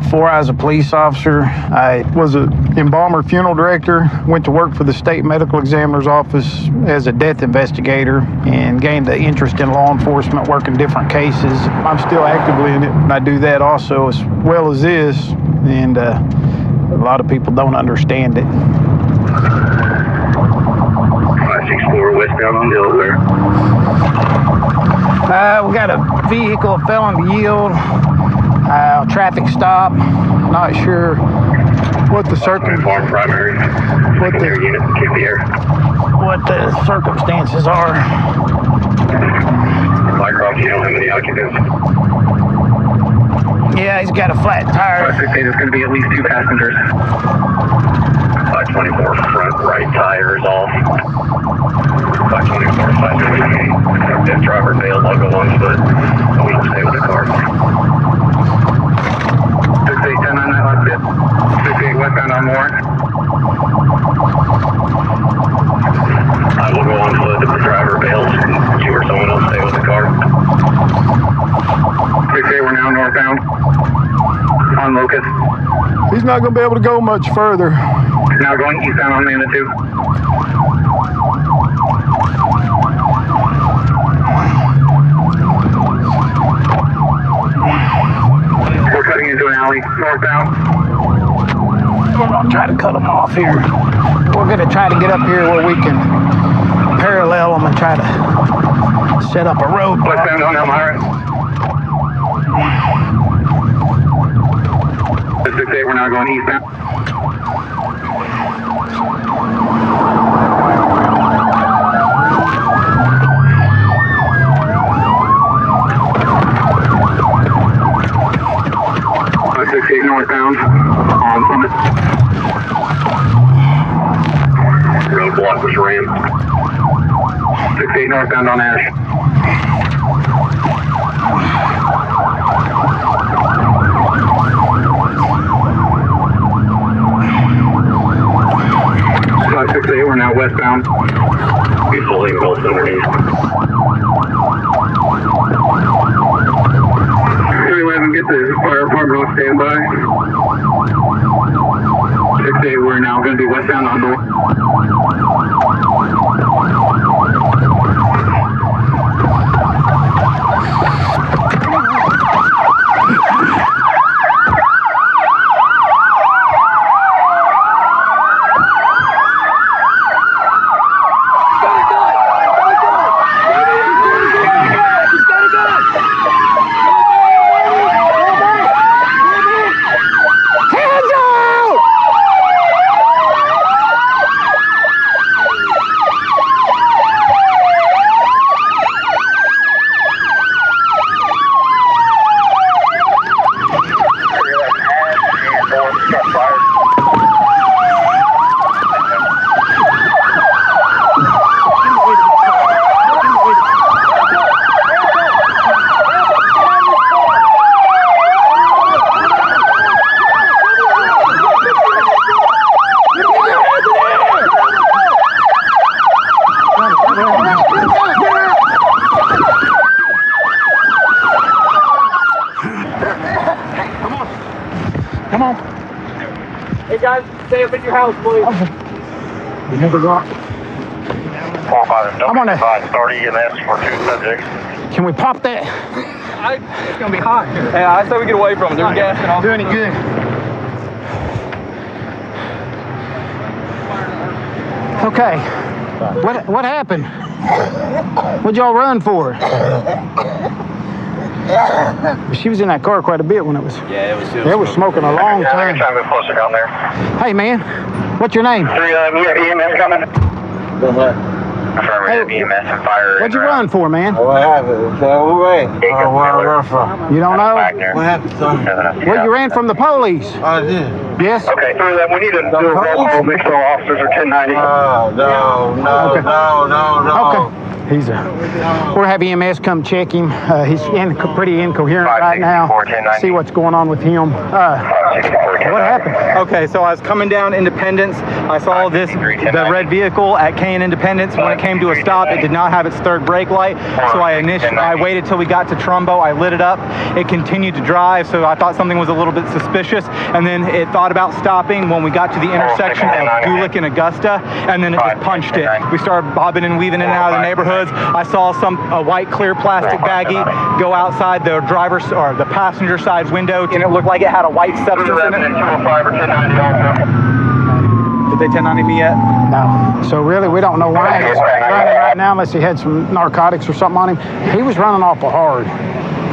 Before I was a police officer, I was an embalmer funeral director, went to work for the state medical examiner's office as a death investigator, and gained the interest in law enforcement, working different cases. I'm still actively in it, and I do that also as well as this, and a lot of people don't understand it. 564 westbound on Delaware. We got a vehicle fell on the yield. Traffic stop. Not sure what the circumstances are. Mycroft, you don't have any occupants? Yeah, he's got a flat tire. 568 is going to be at least 2 passengers. 524 front right tire is off. 524, 558. If driver failed, I'll go on foot. I will stay with the car. 68, 1099, last bit. 68 westbound on Warren. I will go on foot if the driver fails. You or someone else stay with the car. 68, we're now northbound on Locust. He's not going to be able to go much further. Now going eastbound on Manitou. We're cutting into an alley northbound. We're going to try to cut them off here. We're going to try to get up here where we can parallel them and try to set up a road. Westbound on Elmira. 68, we're now going eastbound. Northbound on Summit. Roadblock was rammed. 68 northbound on Ash. About 68, we're now westbound. Be fully engulfed underneath. 311, get the fire department on standby. 68, we're now going to be westbound on North. Come on. Hey guys, stay up at your house, please. You never got. 45, I'm on a. start EMS for 2 subjects. Can we pop that? It's gonna be hot. Hey, I say we get away from it. There's gas and all. Doing it good. Okay. What happened? What'd y'all run for? She was in that car quite a bit when it was. Yeah, They were smoking a long time. Try to move closer down there. Hey man, what's your name? 311, we have EMS coming. Affirmative, EMS and fire. What'd you run for, man? What happened? Where I run from? You don't know? What happened, son? Well, you ran from the police. I did. Yes? Okay, 311, we need to do a roll call. Make sure all officers are 1090. No. Okay. We'll have EMS come check him. He's pretty incoherent right now. See what's going on with him. What happened? Okay, so I was coming down Independence. I saw the red vehicle at Kane Independence. When it came to a stop, it did not have its third brake light. So I waited till we got to Trumbo. I lit it up. It continued to drive, so I thought something was a little bit suspicious. And then it thought about stopping when we got to the intersection of Gulick and Augusta, and then it just punched it. We started bobbing and weaving in and out of the neighborhoods. I saw a white clear plastic baggie go outside the driver's or the passenger side window, and it looked like it had a white substance in it. Did they 1090 me yet? No. So really, we don't know why he's running right now, unless he had some narcotics or something on him. He was running awful hard.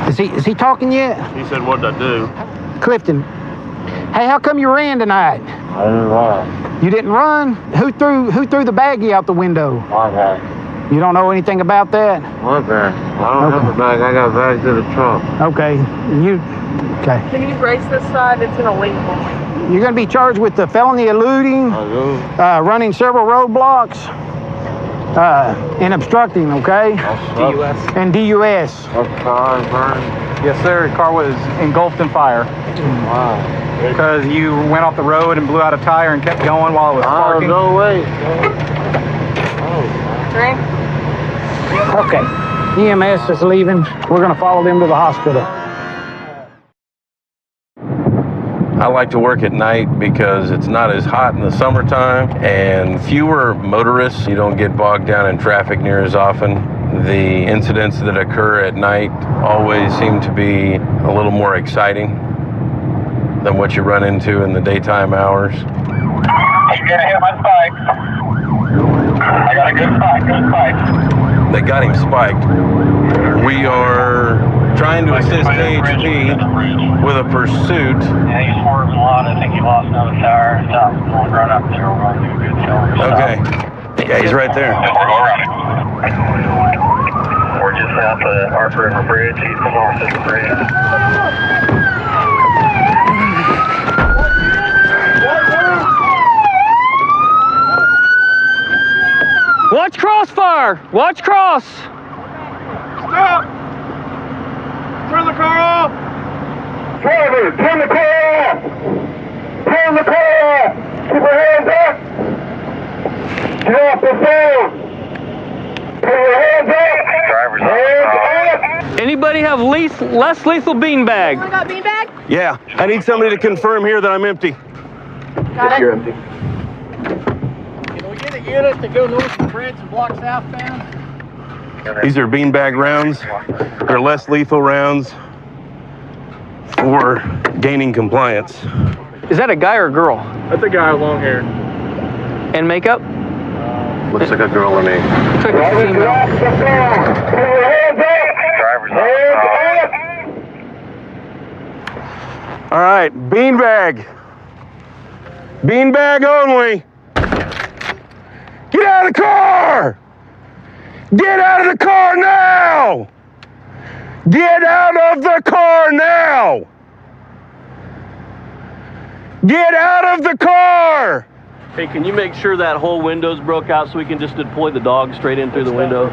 Is he talking yet? He said, "What'd I do?" Clifton. Hey, how come you ran tonight? I didn't run. You didn't run? Who threw the baggie out the window? My bag. You don't know anything about that? My bag. I don't have a bag. I got bags in the trunk. Okay. Okay. Can you brace this side? It's an illegal. You're going to be charged with the felony eluding, I do. running several roadblocks, and obstructing, okay? DUS. And DUS. That's fine, Vern. Yes, sir. Car was engulfed in fire Wow. because you went off the road and blew out a tire and kept going while it was Oh, parking. no way. Drink. Okay. EMS is leaving. We're going to follow them to the hospital. I like to work at night because it's not as hot in the summertime and fewer motorists. You don't get bogged down in traffic near as often. The incidents that occur at night always seem to be a little more exciting than what you run into in the daytime hours. He's gonna hit my spike. I got a good spike, They got him spiked. We are trying to assist AHP with a pursuit. Yeah, he's swerving a lot. I think he lost another tire. Stop. We'll run up there. We're going to do a good show. Okay. Yeah, he's right there. We're going around it. We're just out the Arthur River Bridge. He's the north of the bridge. Watch crossfire! Watch cross! Stop! Turn the car off! Driver, turn the car off! Turn the car off! Keep your hands up! Get off the phone! Put your hands up! Driver's hands up! Anybody have less lethal beanbag? Someone got beanbag? Yeah, I need somebody to confirm here that I'm empty. Got it. You're empty. Can we get a unit to go north of the bridge and block southbound? These are beanbag rounds. They're less lethal rounds for gaining compliance. Is that a guy or a girl? That's a guy with long hair. And makeup? Looks like a girl to me. Looks like a female. Off the phone! Put your hands up! Driver's hands up! All right, beanbag. Beanbag only. Get out of the car! Get out of the car now! Get out of the car now! Get out of the car! Hey, can you make sure that whole window's broke out so we can just deploy the dog straight in through the window?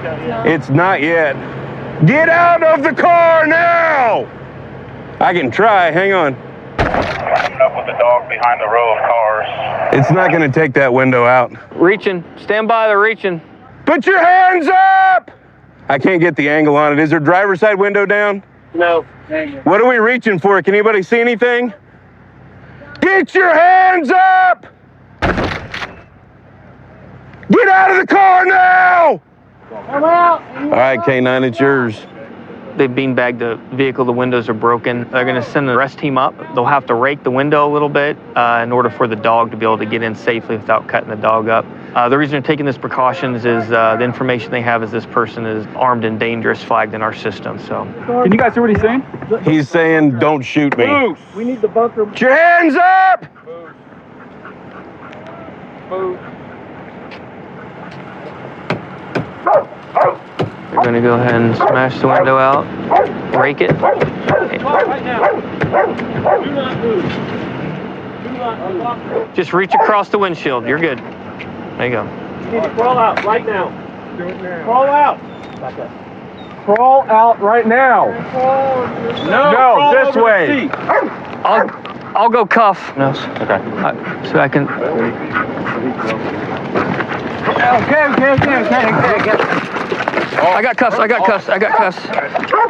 It's not yet. Get out of the car now! I can try, hang on. Up with the dog behind the row of cars. It's not gonna take that window out. Reaching. Stand by, they're reaching. Put your hands up! I can't get the angle on it. Is there driver's side window down? No. What are we reaching for? Can anybody see anything? Get your hands up! Get out of the car now! Come out! All right, K9, it's yours. They beanbagged the vehicle, the windows are broken. They're gonna send the rest team up. They'll have to rake the window a little bit in order for the dog to be able to get in safely without cutting the dog up. The reason they're taking these precautions is the information they have is this person is armed and dangerous, flagged in our system, so. Can you guys hear what he's saying? He's saying, don't shoot me. Move! We need the bunker. Put your hands up! Move. They're gonna go ahead and smash the window out, rake it. Right now. Do not move. Do not move. Just reach across the windshield, you're good. There you go. You need to crawl out right now. Do it now. Crawl out. Back up. Crawl out right now. No, this way. I'll go cuff. No. Okay. So I can. Okay. I got cuffs.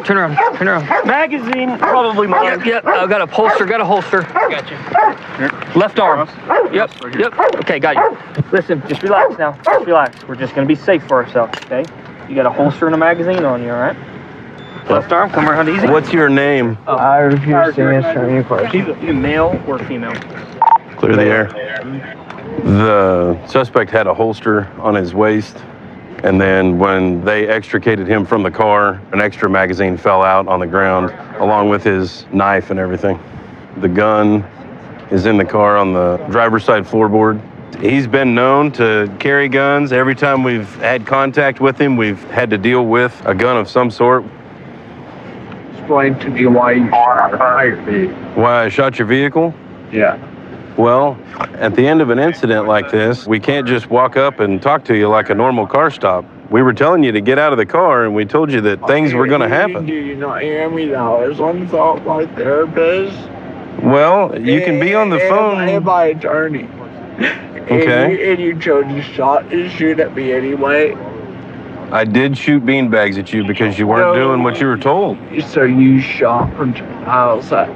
Turn around. Magazine, probably mine. Yep. I got a holster. Got you. Left arm. Yep. Okay, got you. Listen, just relax now. We're just gonna be safe for ourselves, okay? You got a holster and a magazine on you, all right? Left arm, come around easy. What's your name? I refuse to answer any questions. You male or female? Clear the air. The suspect had a holster on his waist, and then when they extricated him from the car, an extra magazine fell out on the ground, along with his knife and everything. The gun is in the car on the driver's side floorboard. He's been known to carry guns. Every time we've had contact with him, we've had to deal with a gun of some sort. Explain to me why you shot me. Why I shot your vehicle? Yeah. Well, at the end of an incident like this, we can't just walk up and talk to you like a normal car stop. We were telling you to get out of the car, and we told you that things were going to happen. Do you not hear me? That was unsought my therapist. Well, you can be on the phone. And my attorney. Okay. And you chose to shoot at me anyway. I did shoot beanbags at you because you weren't doing what you were told. So you shot from outside.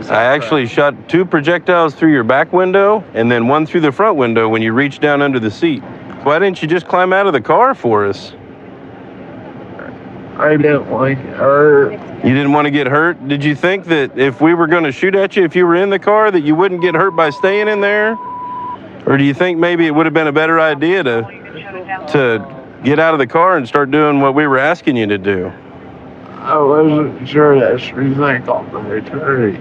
I actually shot 2 projectiles through your back window and then 1 through the front window when you reached down under the seat. Why didn't you just climb out of the car for us? I didn't want to get hurt. You didn't want to get hurt? Did you think that if we were going to shoot at you if you were in the car that you wouldn't get hurt by staying in there? Or do you think maybe it would have been a better idea to get out of the car and start doing what we were asking you to do? I wasn't sure that's what you think on the attorney.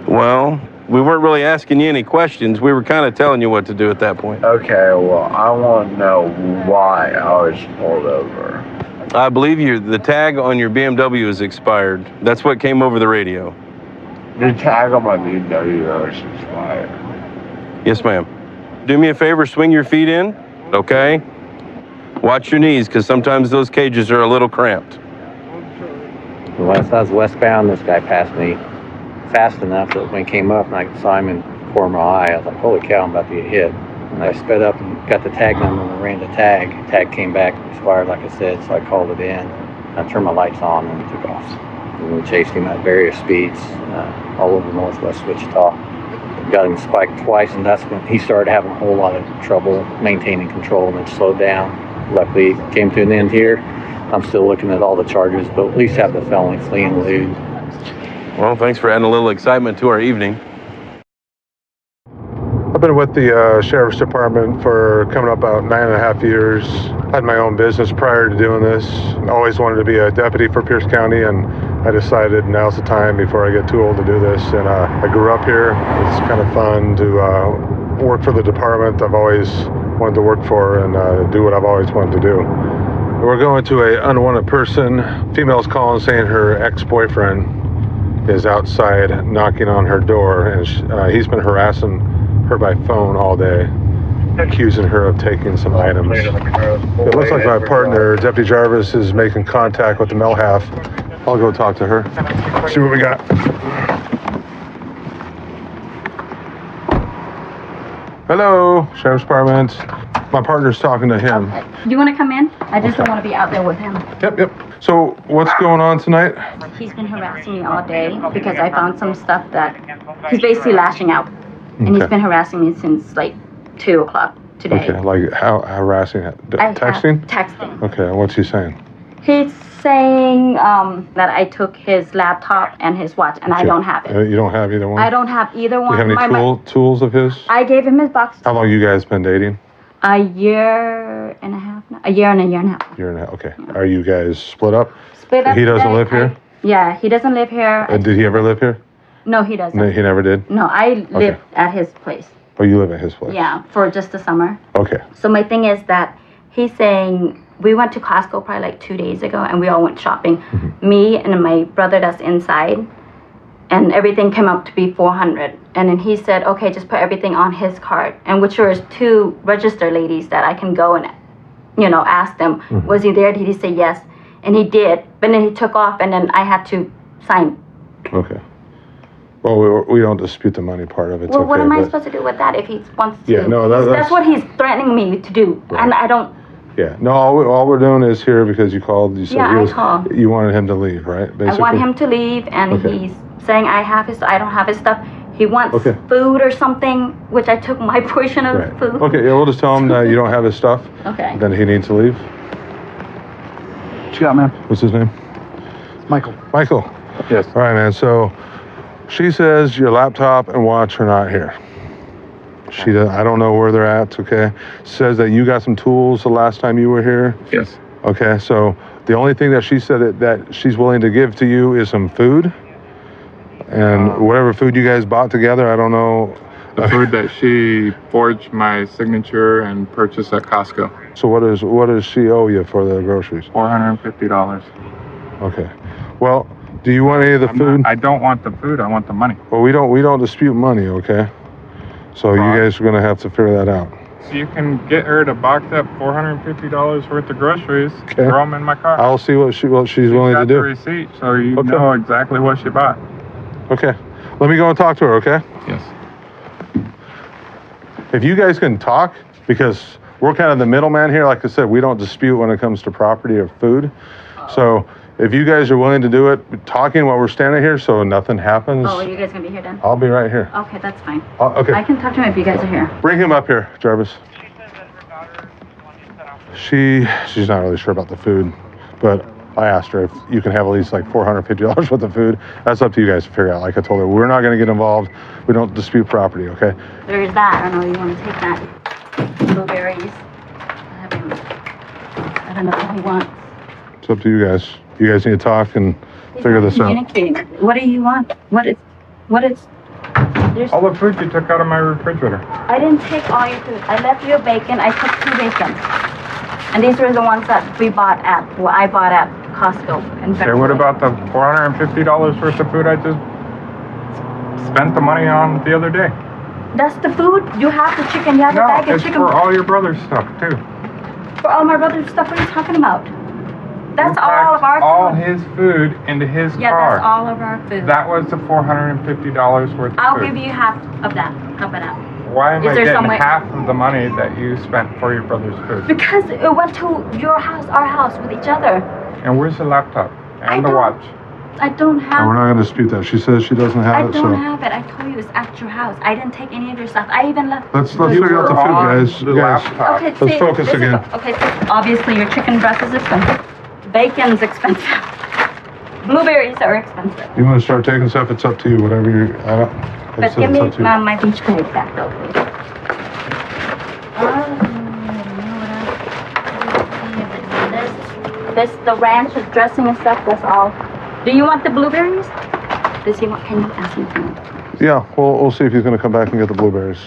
Well, we weren't really asking you any questions. We were kind of telling you what to do at that point. Okay, well, I want to know why I was pulled over. I believe the tag on your BMW is expired. That's what came over the radio. The tag on my BMW is expired. Yes, ma'am. Do me a favor, swing your feet in, okay? Watch your knees, because sometimes those cages are a little cramped. Last I was westbound, this guy passed me fast enough that when he came up and I saw him in the corner of my eye, I was like, holy cow, I'm about to get hit. And I sped up and got the tag number and ran the tag. Tag came back, expired like I said, so I called it in. I turned my lights on and took off. And we chased him at various speeds all over northwest Wichita. Got him spiked twice, and that's when he started having a whole lot of trouble maintaining control, and then slowed down. Luckily, it came to an end here. I'm still looking at all the charges, but at least have the felony flee and elude. Well, thanks for adding a little excitement to our evening. I've been with the Sheriff's Department for coming up about 9.5 years. Had my own business prior to doing this. Always wanted to be a deputy for Pierce County, and I decided now's the time before I get too old to do this. And I grew up here. It's kind of fun to work for the department I've always wanted to work for and do what I've always wanted to do. We're going to an unwanted person. Female's calling saying her ex-boyfriend is outside knocking on her door, and he's been harassing her by phone all day, accusing her of taking some items. It looks like my partner, Deputy Jarvis, is making contact with the male half. I'll go talk to her, see what we got. Hello, Sheriff's Department. My partner's talking to him. Do you want to come in? I just don't want to be out there with him. Yep. So what's going on tonight? He's been harassing me all day because I found some stuff that he's basically lashing out. And he's been harassing me since like 2 o'clock today. Okay, like how harassing? Texting? Texting. Okay, what's he saying? He's saying that I took his laptop and his watch, and I don't have it. You don't have either one? I don't have either one. Do you have any tools of his? I gave him his box. How long you guys been dating? A year and a half now. A year and a half. Year and a half, okay. Yeah. Are you guys split up? Split up. He doesn't live here? Yeah, he doesn't live here. Did he ever live here? No, he doesn't. No, he never did? No, I lived at his place. Oh, you live at his place? Yeah, for just the summer. Okay. So my thing is that he's saying, we went to Costco probably like 2 days ago, and we all went shopping. Mm-hmm. Me and my brother that's inside, and everything came up to be $400. And then he said, okay, just put everything on his card. And which was 2 register ladies that I can go and, ask them, was he there? Did he say yes? And he did. But then he took off, and then I had to sign. Okay. Well, we don't dispute the money part of it. Well, what okay, am I but- supposed to do with that if he wants to? Yeah, no, that's what he's threatening me to do, Right. and I don't. Yeah, no, all we're doing is here because you called. You said Yeah, he I was, called. you wanted him to leave, right? Basically. I want him to leave, and Okay. he's saying I don't have his stuff. He wants Okay. food or something, which I took my portion of Right. food. Okay, yeah, we'll just tell him that you don't have his stuff. Okay. Then he needs to leave. What you got, man? What's his name? Michael. Michael. Yes. All right, man. So she says your laptop and watch are not here. She does, I don't know where they're at. Okay. Says that you got some tools the last time you were here. Yes. Okay. So the only thing that she said that she's willing to give to you is some food, and whatever food you guys bought together. I don't know. The food that she forged my signature and purchased at Costco. So what does she owe you for the groceries? $450. Okay. Well, do you want any of the food? I don't want the food. I want the money. Well, we don't dispute money, okay? So you guys are gonna have to figure that out. So you can get her to box up $450 worth of groceries. Okay. Throw them in my car. I'll see what she's willing to got do. the receipt, so you Okay. know exactly what she bought. Okay. Let me go and talk to her, okay? Yes. If you guys can talk, because we're kind of the middleman here, like I said, we don't dispute when it comes to property or food. So if you guys are willing to do it, talking while we're standing here so nothing happens, Oh, are you guys gonna be here then? I'll be right here. Okay, that's fine. Okay. I can talk to him if you guys are here. Bring him up here, Jarvis. She's not really sure about the food, but I asked her if you can have at least like $450 worth of food. That's up to you guys to figure out. Like I told her, we're not going to get involved. We don't dispute property, okay? There's that. I don't know. You want to take that? Blueberries. I don't know what he wants. It's up to you guys. You guys need to talk and He's figure not this out. communicating. What do you want? What is? There's, All the food you took out of my refrigerator. I didn't take all your food. I left you a bacon. I took 2 bacons. And these were the ones that I bought at Costco in Okay, February. what about the $450 worth of food I just spent the money on the other day? That's the food? You have the chicken. You have the No, bag of it's chicken. for all your brother's stuff too. For all my brother's stuff. What are you talking about? That's all of our food. All his food into his Yeah, car. that's all of our food. That was the $450 worth of I'll food. give you half of that. How about that? Why am Is I there getting some way- half of the money that you spent for your brother's food? Because it went to your house, our house, with each other. And where's the laptop and the don't watch? I don't No, have. we're not going to dispute that. She says she doesn't I have it, don't so have it. I told you it's at your house. I didn't take any of your stuff. I even left. let's You figure out the were food, on guys. the Guys, laptop. Okay, let's see, focus this is- again. okay, so obviously your chicken breast is expensive. Bacon's expensive. Blueberries are expensive. You want to start taking stuff? It's up to you. Whatever you. I don't. Like I But said, give it's me up to you. my beach bag back though, please. This the ranch dressing and stuff. That's all. Do you want the blueberries? Does he want? Can you ask him to? Yeah, we'll see if he's going to come back and get the blueberries.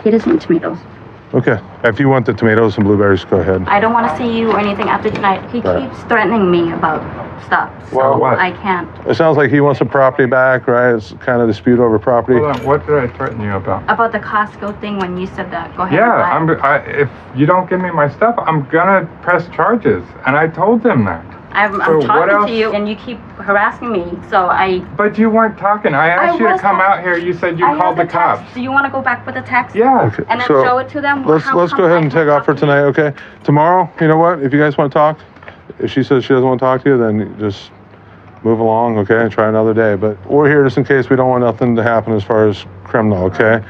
He doesn't want tomatoes. Okay. If you want the tomatoes and blueberries, go ahead. I don't want to see you or anything after tonight. He Right. keeps threatening me about stuff, so Well, what? I can't. It sounds like he wants the property back, right? It's kind of dispute over property. Hold on, what did I threaten you about? About the Costco thing when you said that. Go ahead. Yeah, and buy it. if you don't give me my stuff, I'm gonna press charges, and I told them that. I'm So what talking else? to you and you keep harassing me, so I. But you weren't talking. I asked you to was come talking. out here. You said you I have called the text. cops. Do you want to go back with the text? Yeah. Okay, And then so show it to them. Let's How go come ahead I and can't take off for talk to you? tonight, okay? Tomorrow, you know what? If you guys want to talk, if she says she doesn't want to talk to you, then just move along, okay? And try another day. But we're here just in case we don't want nothing to happen as far as criminal, okay?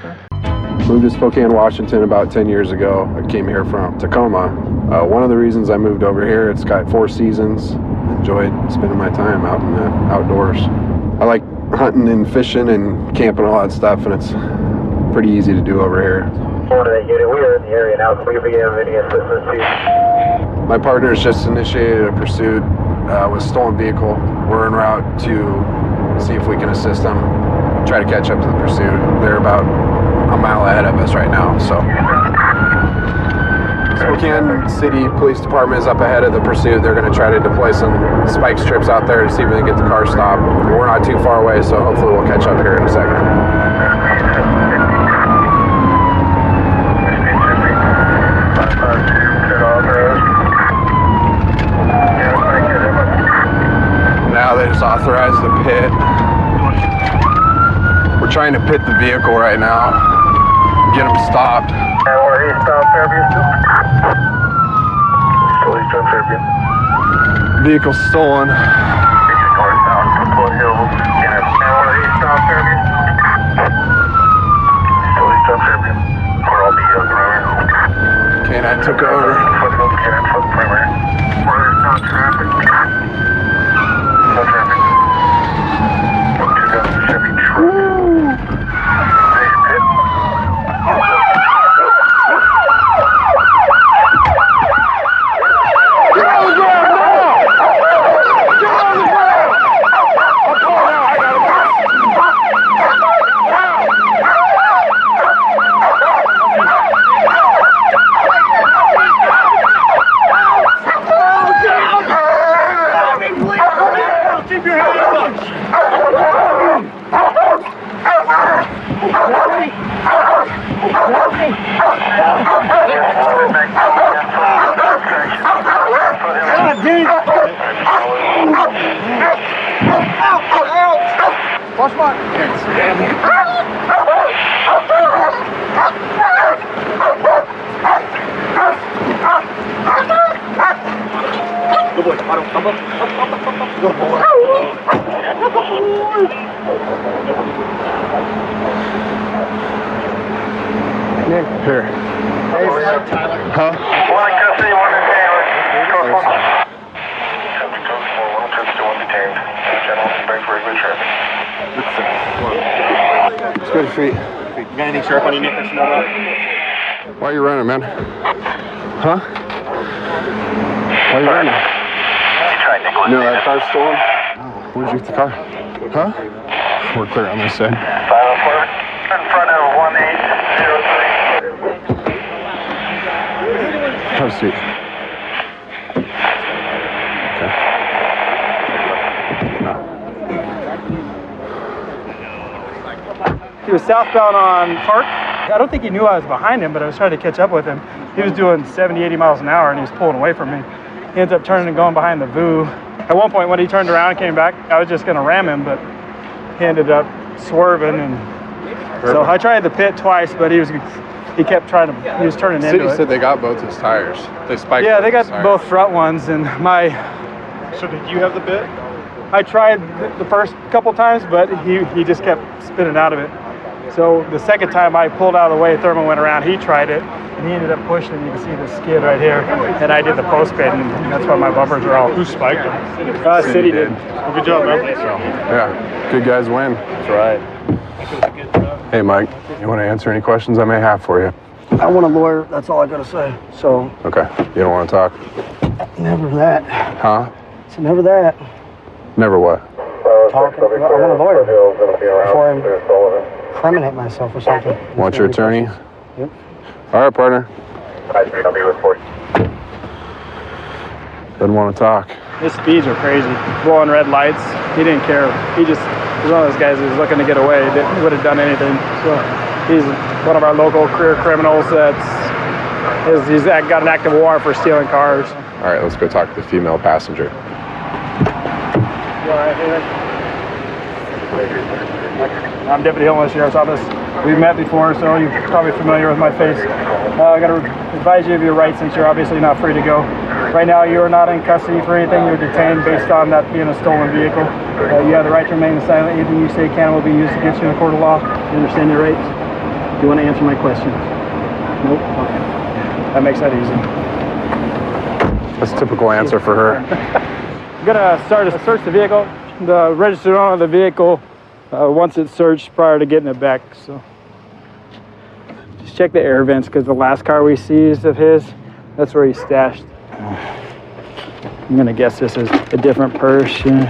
Moved to Spokane, Washington about 10 years ago. I came here from Tacoma. One of the reasons I moved over here, it's got 4 seasons. Enjoyed spending my time out in the outdoors. I like hunting and fishing and camping and all that stuff, and it's pretty easy to do over here. Unit, we are in the area now. Can we have any assistance to you? My partner's just initiated a pursuit with a stolen vehicle. We're en route to see if we can assist them, try to catch up to the pursuit. They're about a mile ahead of us right now, so. Spokane City Police Department is up ahead of the pursuit. They're going to try to deploy some spike strips out there to see if we can get the car stopped. We're not too far away, so hopefully we'll catch up here in a second. Now they just authorized the pit. trying to pit the vehicle right now. Get him stopped. Vehicle stolen. Canine took over. Watch my. Good boy, Otto. Up. Good boy. Here. Hey, Tyler. Huh? One in custody, one detained. It's good feet. You got anything sharp on your neck or something like that? Why are you running, man? Huh? Why are you running? You know that car's stolen? Where'd you get the car? Huh? We're clear on this side. In front of 1803. Have a seat. He was southbound on Park. I don't think he knew I was behind him, but I was trying to catch up with him. He was doing 70, 80 miles an hour, and he was pulling away from me. He ends up turning and going behind the VU. At one point, when he turned around and came back, I was just going to ram him, but he ended up swerving. And so I tried the pit twice, but he kept trying to, he was turning into it. City said they got both his tires. They spiked. Yeah, they got both front ones, and So did you have the bit? I tried the first couple times, but he just kept spinning out of it. So the second time I pulled out of the way, Thurman went around, he tried it, and he ended up pushing. You can see the skid right here, and I did the post pit, and that's why my bumpers are all. Who spiked him? City did. Well, good job, man. Yeah, good guys win. That's right. Hey, Mike, you want to answer any questions I may have for you? I want a lawyer. That's all I gotta say. So. Okay. You don't want to talk? Never that. Huh? So never that. Never what? Talking. I want a lawyer before I incriminate myself or something. Want your attorney? Yep. All right, partner. Doesn't want to talk. His speeds are crazy. Blowing red lights. He didn't care. He was one of those guys who was looking to get away. He would have done anything. So he's one of our local career criminals he's got an active warrant for stealing cars. All right, let's go talk to the female passenger. You all right, David? I'm Deputy Hill, Sheriff's Office. We've met before, so you're probably familiar with my face. I got to advise you of your rights since you're obviously not free to go. Right now, you are not in custody for anything. You're detained based on that being a stolen vehicle. You have the right to remain silent. Anything you say can and will be used against you in a court of law. You understand your rights? Do you want to answer my questions? Nope. Okay. That makes that easy. That's a typical answer for her. I'm gonna start to search the vehicle. The registered owner of the vehicle wants it searched prior to getting it back. So just check the air vents because the last car we seized of his, that's where he stashed. I'm gonna guess this is a different person.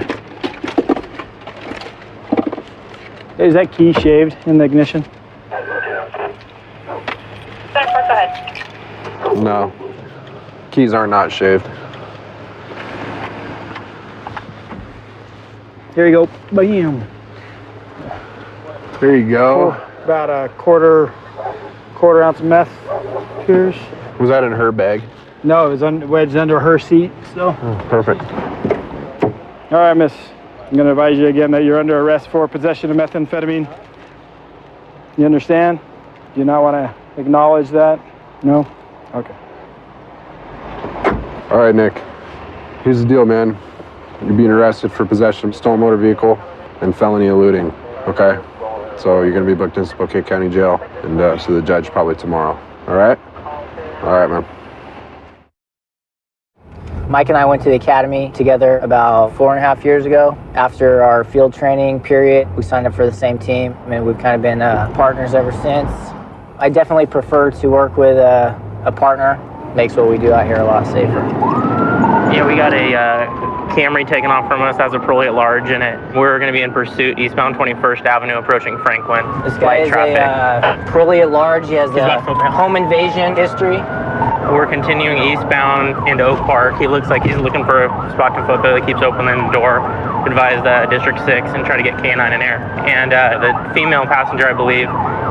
Is that key shaved in the ignition? No. Keys are not shaved. Here you go. Bam. There you go. About a quarter ounce of meth. Cheers. Was that in her bag? No, it was wedged under her seat. So. Oh, perfect. All right, miss. I'm going to advise you again that you're under arrest for possession of methamphetamine. You understand? Do you not want to acknowledge that? No? Okay. All right, Nick. Here's the deal, man. You're being arrested for possession of stolen motor vehicle and felony eluding, okay? So you're gonna be booked in Spokane County Jail and see the judge probably tomorrow, all right? All right, man. Mike and I went to the academy together about 4.5 years ago. After our field training period, we signed up for the same team, and we've kind of been partners ever since. I definitely prefer to work with a partner. Makes what we do out here a lot safer. Yeah, we got a Camry taken off from us, has a parolee at large in it. We're going to be in pursuit eastbound 21st Avenue approaching Franklin. This guy is a parolee at large. He has a home invasion history. We're continuing eastbound into Oak Park. He looks like he's looking for a spot to photo. He keeps opening the door. Advise District 6 and try to get K9 in there. And the female passenger, I believe,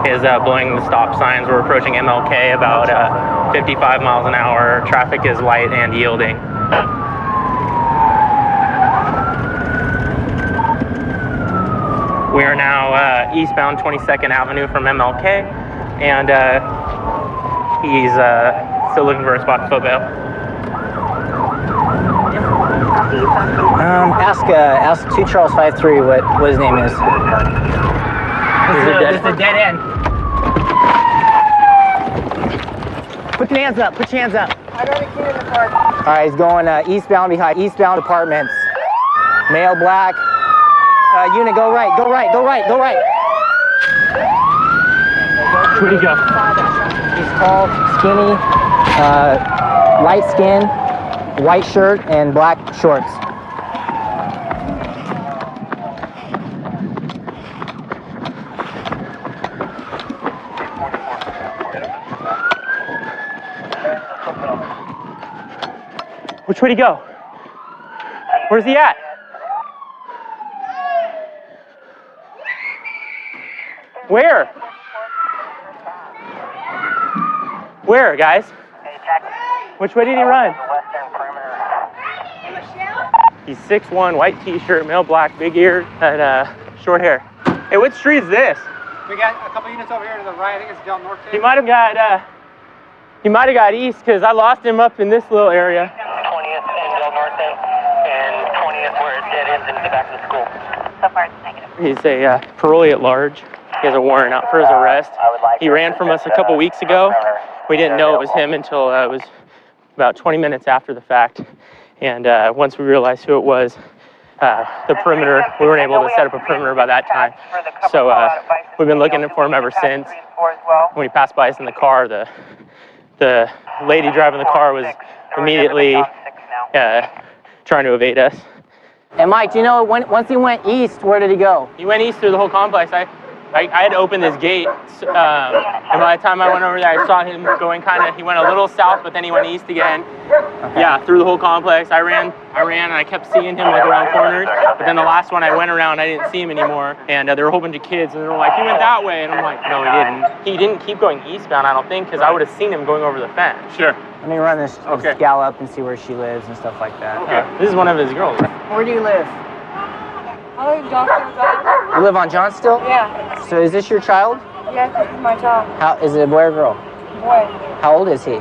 is blowing the stop signs. We're approaching MLK about 55 miles an hour. Traffic is light and yielding. We are now eastbound 22nd Avenue from MLK, and he's still looking for a spot to photo. Ask 2 Charles 53 what his name is. This is a dead end. Put your hands up. Put your hands up. I got a key in the car. All right, he's going eastbound behind eastbound apartments. Male, black. Unit, go right. Go right. Go right. Go right. Where'd he go? He's tall, skinny, light skin, white shirt, and black shorts. Which way to go? Where's he at? Where? Where, guys? Which way did he run? He's 6'1", white t-shirt, male black, big ear, and short hair. Hey, what street is this? We got a couple units over here to the right. I think it's Del Norte. He might have got east because I lost him up in this little area. 20th and Del Norte, and 20th where it dead ends into the back of the school. So far it's negative. He's a parolee at large. He has a warrant out for his arrest. He ran from us a couple weeks ago. We didn't know it was him until it was about 20 minutes after the fact. And once we realized who it was, the perimeter, we weren't able to set up a perimeter by that time. So we've been looking for him ever since. When he passed by us in the car, the lady driving the car was immediately trying to evade us. And Mike, do you know, once he went east, where did he go? He went east through the whole complex. I had to open this gate, and by the time I went over there, I saw him going he went a little south, but then he went east again. Okay. Yeah, through the whole complex. I ran, and I kept seeing him around corners, but then the last one I went around, I didn't see him anymore, and there were a whole bunch of kids, and they were like, he went that way, and I'm like, no, he didn't. He didn't keep going eastbound, I don't think, because I would have seen him going over the fence. Sure. Let me run this gal up and see where she lives and stuff like that. Okay. This is one of his girls. Where do you live? I live in Johnston. You live on John still? Yeah. So is this your child? Yes, this is my child. How is it a boy or girl? Boy. How old is he? 2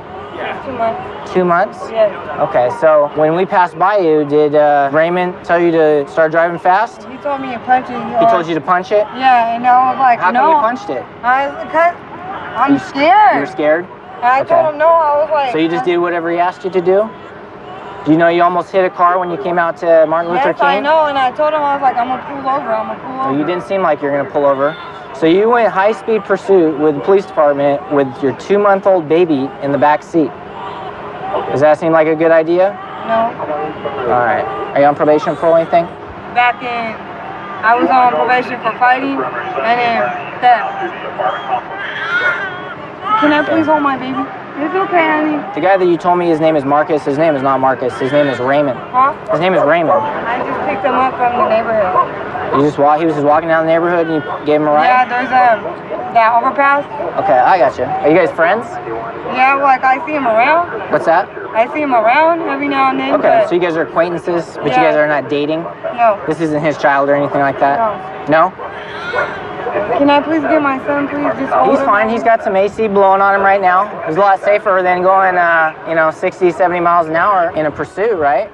months. 2 months? Yes. Okay, so when we passed by you, did Raymond tell you to start driving fast? He told me to punch it. He told you to punch it? Yeah, and I was like, How no. come you punched it? I'm scared. You were scared? And I told him no. I was like. So you just did whatever he asked you to do? Do you know you almost hit a car when you came out to Martin Luther King? Yes, I know, and I told him, I was like, I'm gonna pull over. Well, you didn't seem like you're gonna pull over. So you went high-speed pursuit with the police department with your 2-month-old baby in the back seat. Does that seem like a good idea? No. All right. Are you on probation for anything? Back in, I was on probation for fighting and then theft. Can I please hold my baby? It's okay, honey. The guy that you told me his name is Marcus, his name is not Marcus. His name is Raymond. Huh? His name is Raymond. I just picked him up from the neighborhood. He was just walking down the neighborhood and you gave him a ride? Yeah, there's that overpass. Okay, I got you. Are you guys friends? Yeah, like I see him around. What's that? I see him around every now and then. Okay, so you guys are acquaintances, but you guys are not dating? No. This isn't his child or anything like that? No. No? Can I please get my son, please? Just hold He's him. fine. He's got some AC blowing on him right now. It's a lot safer than going, 60, 70 miles an hour in a pursuit, right?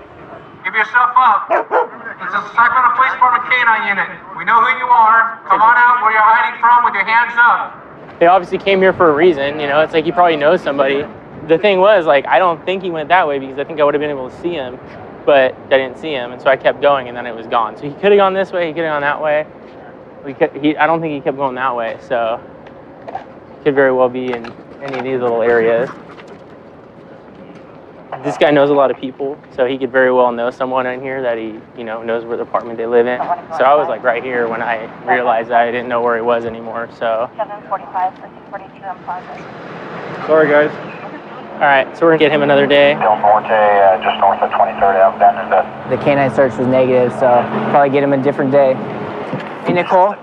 Give yourself up. This is Sacramento Police Department K-9 unit. We know who you are. Come on out where you're hiding from with your hands up. They obviously came here for a reason, you know, it's like he probably knows somebody. The thing was, like, I don't think he went that way because I think I would have been able to see him, but I didn't see him, and so I kept going, and then it was gone. So he could have gone this way, he could have gone that way. I don't think he kept going that way, so he could very well be in any of these little areas. This guy knows a lot of people, so he could very well know someone in here that he, knows where the apartment they live in. So I was like right here when I realized I didn't know where he was anymore, so. 745, 642 on Plaza. Sorry, guys. All right, so we're gonna get him another day. Del Norte, just north of 23rd Ave, Vanderbilt. The canine search was negative, so probably get him a different day. Hey, Nicole,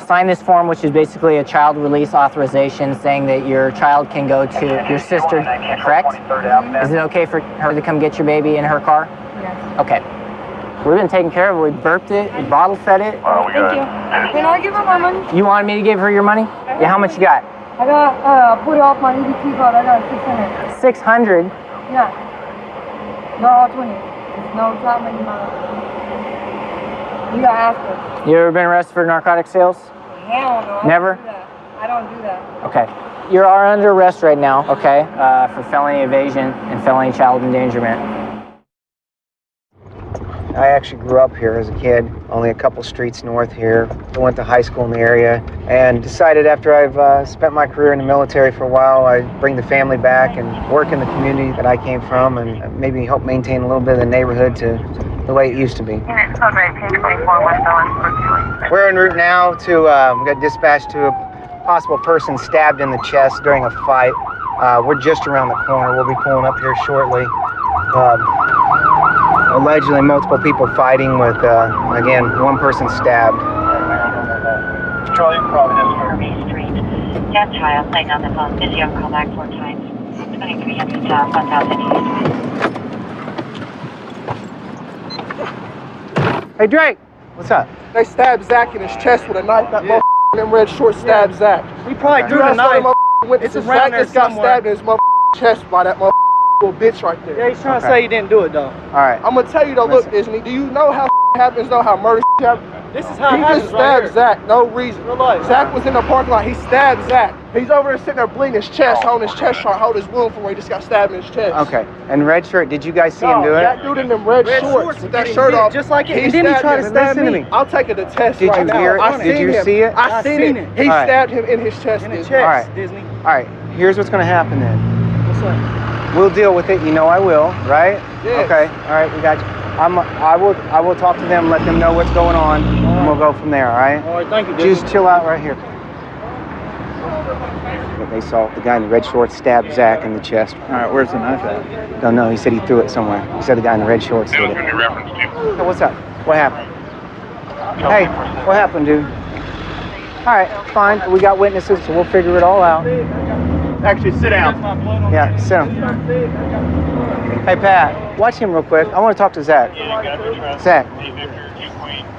sign this form, which is basically a child release authorization saying that your child can go to your sister, correct? Is it okay for her to come get your baby in her car? Yes. Okay. We've been taking care of it. We burped it, we bottle fed it. Thank you. Can I give her my money? You wanted me to give her your money? Yeah, how much you got? I got, put it off my EBT card. I got 600. 600? Yeah. No, all 20. No time anymore. You gotta ask her. You ever been arrested for narcotic sales? Hell no. Never? I don't do that. Okay. You are under arrest right now, okay, for felony evasion and felony child endangerment. I actually grew up here as a kid, only a couple streets north here. I went to high school in the area and decided after I've spent my career in the military for a while, I'd bring the family back and work in the community that I came from and maybe help maintain a little bit of the neighborhood to the way it used to be. Unit code right, page 24, West Owens. We're en route now to, we got dispatched to a possible person stabbed in the chest during a fight. We're just around the corner. We'll be pulling up here shortly. Allegedly multiple people fighting with, again, one person stabbed. Charlie, Providence Street. That child playing on the phone. Busy on call back 4 times. 2300 South, 1000 East. Hey, Drake, what's up? They stabbed Zach in his chest with a knife. That motherfucker in them red shorts stabbed Zach. He probably threw the knife. It's Zach just got stabbed in his motherfucking chest by that motherfucking little bitch right there. Yeah, he's trying to say he didn't do it, though. All right. I'm gonna tell you though, look, Disney, do you know how happens though, how murder happens? This is how it he happens just stabbed right Zach, no reason. Zach was in the parking lot, he stabbed Zach. He's over there sitting there bleeding his chest, holding his chest, trying to hold his wound from where he just got stabbed in his chest. Okay. And red shirt, did you guys see him do it? That dude in them red shorts with that shirt off. Just like it. And then he tried to stab me. I'll take it to test Did right you now. hear it? Did you see it? I seen it. He stabbed him in his chest. In his chest, all right. Disney. All right. Here's what's going to happen then. What's up? We'll deal with it. You know I will, right? Yes. Okay. All right. We got you. I will talk to them, let them know what's going on, and we'll go from there. All right. All right. Thank you, Disney. Just chill out right here. But they saw the guy in the red shorts stab Zach in the chest. All right. Where's the knife at? Don't know. He said he threw it somewhere. He said the guy in the red shorts did it. So what's up? What happened? Hey, what happened, dude? All right, fine. We got witnesses, so we'll figure it all out. Actually, sit down. Yeah, sit down. Hey, Pat, watch him real quick. I want to talk to Zach. Zach,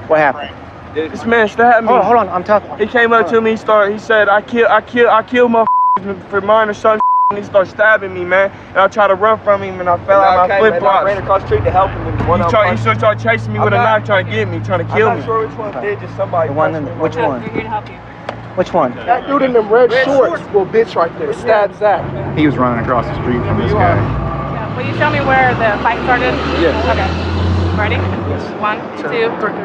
what happened? This man stabbed me. Hold on, I'm talking. He came up to me, he said, I kill motherfuckers for minor son, and he started stabbing me, man. And I tried to run from him, and I fell out my flip-flops. I ran across the street to help him. He started chasing me with a knife, trying to get me, trying to kill me. I'm not sure which one did, just somebody. Which one? We're here to help you. Which one? That dude in them red shorts, little bitch right there, stabbed Zach. He was running across the street from this guy. Yeah. Will you show me where the fight started? Yes. Okay. Ready? Yes. 1, 2, 3.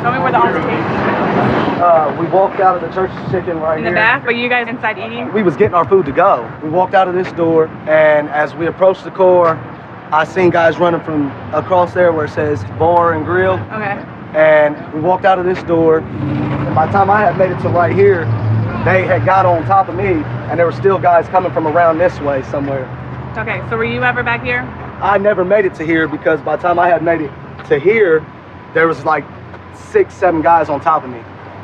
Show me where the altercation. We walked out of the church chicken right In the back? Were you guys inside eating? We was getting our food to go. We walked out of this door, and as we approached the core, I seen guys running from across there where it says Bar and Grill. Okay. And we walked out of this door. And by the time I had made it to right here, they had got on top of me, and there were still guys coming from around this way somewhere. Okay, so were you ever back here? I never made it to here because by the time I had made it to here, there was like 6, 7 guys on top of me.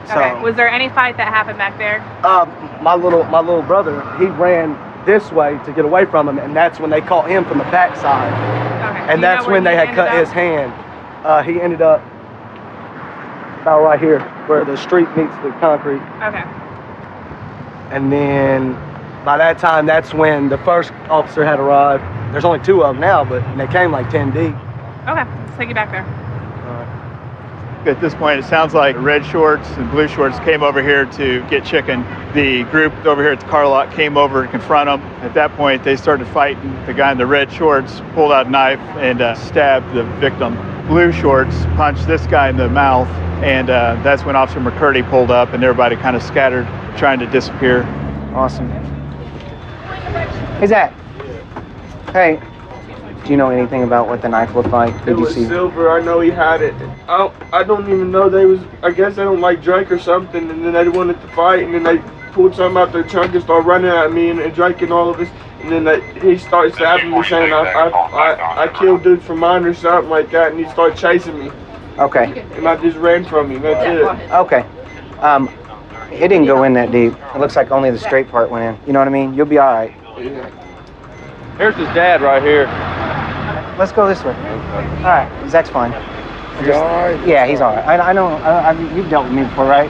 So, Okay. Was there any fight that happened back there? my little brother, he ran this way to get away from him, and that's when they caught him from the backside. Okay. And that's when they had cut his hand. He ended up about right here where the street meets the concrete. Okay. And then by that time, that's when the first officer had arrived. There's only 2 of them now, but they came like 10 deep. Okay, let's take you back there. At this point, it sounds like red shorts and blue shorts came over here to get chicken. The group over here at the car lot came over to confront them. At that point, they started fighting. The guy in the red shorts pulled out a knife and stabbed the victim. Blue shorts punched this guy in the mouth, and that's when Officer McCurdy pulled up and everybody kind of scattered, trying to disappear. Awesome. Hey, Zach. Hey. Do you know anything about what the knife looked like? It was silver. I know he had it. I don't even know they was. I guess they don't like Drake or something, and then they wanted to fight, and then they pulled something out their trunk and started running at me and Drake and all of this, and then he started stabbing me, saying I killed dudes for mine or something like that, and he started chasing me. Okay. And I just ran from him. That's it. Okay. It didn't go in that deep. It looks like only the straight part went in. You know what I mean? You'll be all right. Here's his dad right here. Let's go this way. All right, Zach's fine. Yeah, he's all right. I know. You've dealt with me before, right?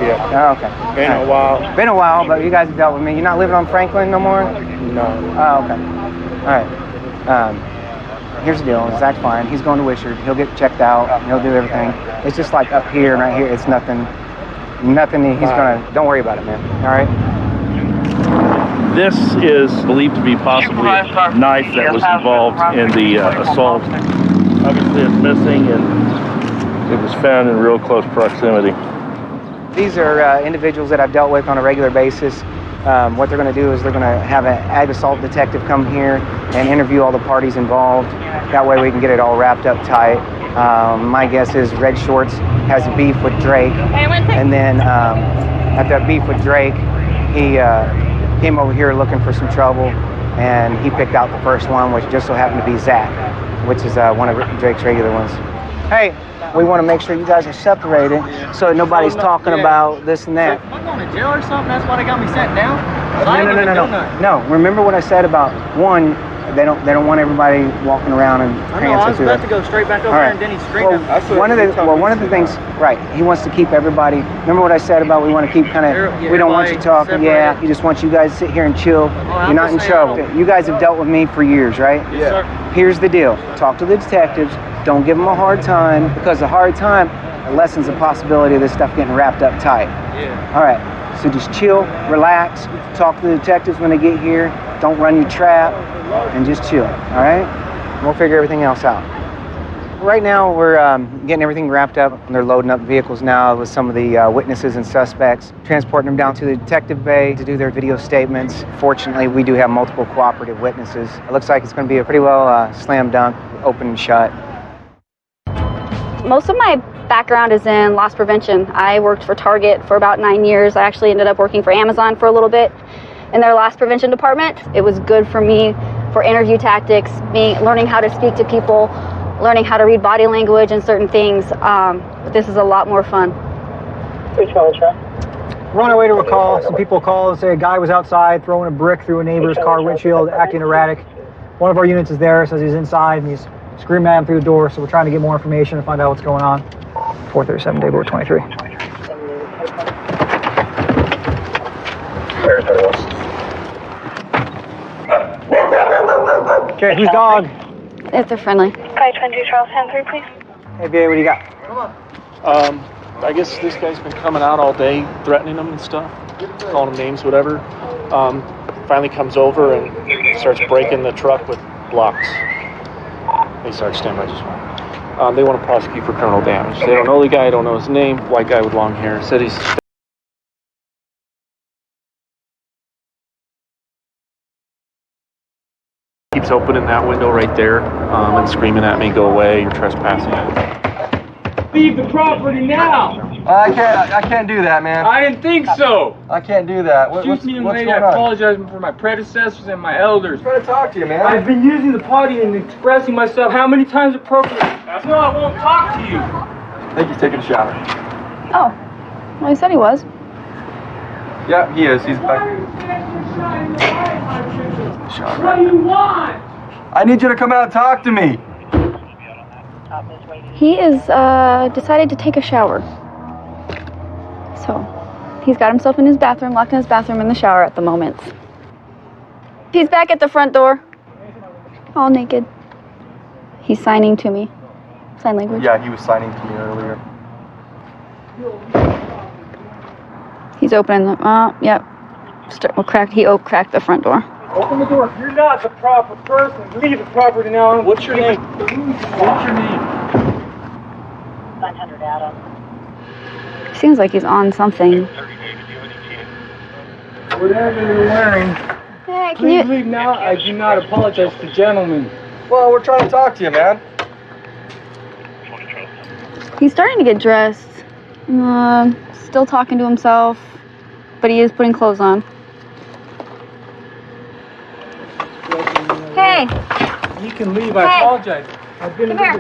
Yeah. Oh, okay. Been a while. Been a while, but you guys have dealt with me. You're not living on Franklin no more? No. Oh, okay. All right. Here's the deal. Zach's fine. He's going to Wishart. He'll get checked out. He'll do everything. It's just like up here and right here. It's nothing. He's gonna. Don't worry about it, man. All right. This is believed to be possibly a knife that was involved in the assault. Obviously it's missing and it was found in real close proximity. These are individuals that I've dealt with on a regular basis. What they're going to do is they're going to have an ag assault detective come here and interview all the parties involved. That way we can get it all wrapped up tight. My guess is Red Shorts has beef with Drake. And then after that beef with Drake, he came over here looking for some trouble, and he picked out the first one, which just so happened to be Zach, which is one of Drake's regular ones. Hey, we want to make sure you guys are separated so nobody's talking about this and that. I'm going to jail or something? That's why they got me sent down? No, remember what I said about one, they don't want everybody walking around and I know, I was about to go straight back over there and then he screamed at me. One of the things, right, he wants to keep everybody, remember what I said about we want to keep kind of, we don't want you talking, separated. he just wants you guys to sit here and chill. You're not in trouble. You guys have dealt with me for years, right? Yes, sir. Here's the deal, talk to the detectives, don't give them a hard time, because a hard time lessens the possibility of this stuff getting wrapped up tight. Yeah. All right, so just chill, relax, talk to the detectives when they get here, don't run your trap, and just chill, all right? We'll figure everything else out. Right now, we're getting everything wrapped up. They're loading up vehicles now with some of the witnesses and suspects, transporting them down to the detective bay to do their video statements. Fortunately, we do have multiple cooperative witnesses. It looks like it's going to be a pretty well slam dunk, open and shut. Most of my background is in loss prevention. I worked for Target for about 9 years. I actually ended up working for Amazon for a little bit in their loss prevention department. It was good for me for interview tactics, learning how to speak to people, learning how to read body language and certain things. But this is a lot more fun. We're on our way to a call. Some people call and say a guy was outside throwing a brick through a neighbor's car windshield, acting erratic. One of our units is there, says he's inside and he's screaming at him through the door, so we're trying to get more information and find out what's going on. 437 Dayboro 23. Okay, whose dog? If they're friendly. 522 Charles, hand 3, please. Hey, BA, what do you got? I guess this guy's been coming out all day, threatening them and stuff, calling them names, whatever. Finally comes over and starts breaking the truck with blocks. They start stand by just one. They want to prosecute for criminal damage. They don't know the guy, don't know his name. White guy with long hair. Said he's keeps opening that window right there and screaming at me, "Go away! You're trespassing." Leave the property now! I can't do that, man. I didn't think so. I can't do that. Excuse me, what's lady, going I on? apologize for my predecessors and my elders. I'm trying to talk to you, man. I've been using the potty and expressing myself how many times appropriate. That's why I won't talk to you. I think he's taking a shower. Oh, well, he said he was. Yeah, he is. He's back. What do you want? I need you to come out and talk to me. He is decided to take a shower. So he's got himself in his bathroom, locked in his bathroom in the shower at the moment. He's back at the front door, all naked. He's signing to me. Sign language. Yeah, he was signing to me earlier. He's opening the, yep. He cracked the front door. Open the door. You're not the proper person. Leave the property now. What's your name? What's your name? 900 Adam. Seems like he's on something. Whatever you're wearing, Hey, can please you? leave now. I do not apologize to gentlemen. Well, we're trying to talk to you, man. He's starting to get dressed. Still talking to himself, but he is putting clothes on. Hey! You can leave. I apologize. I've been Come here.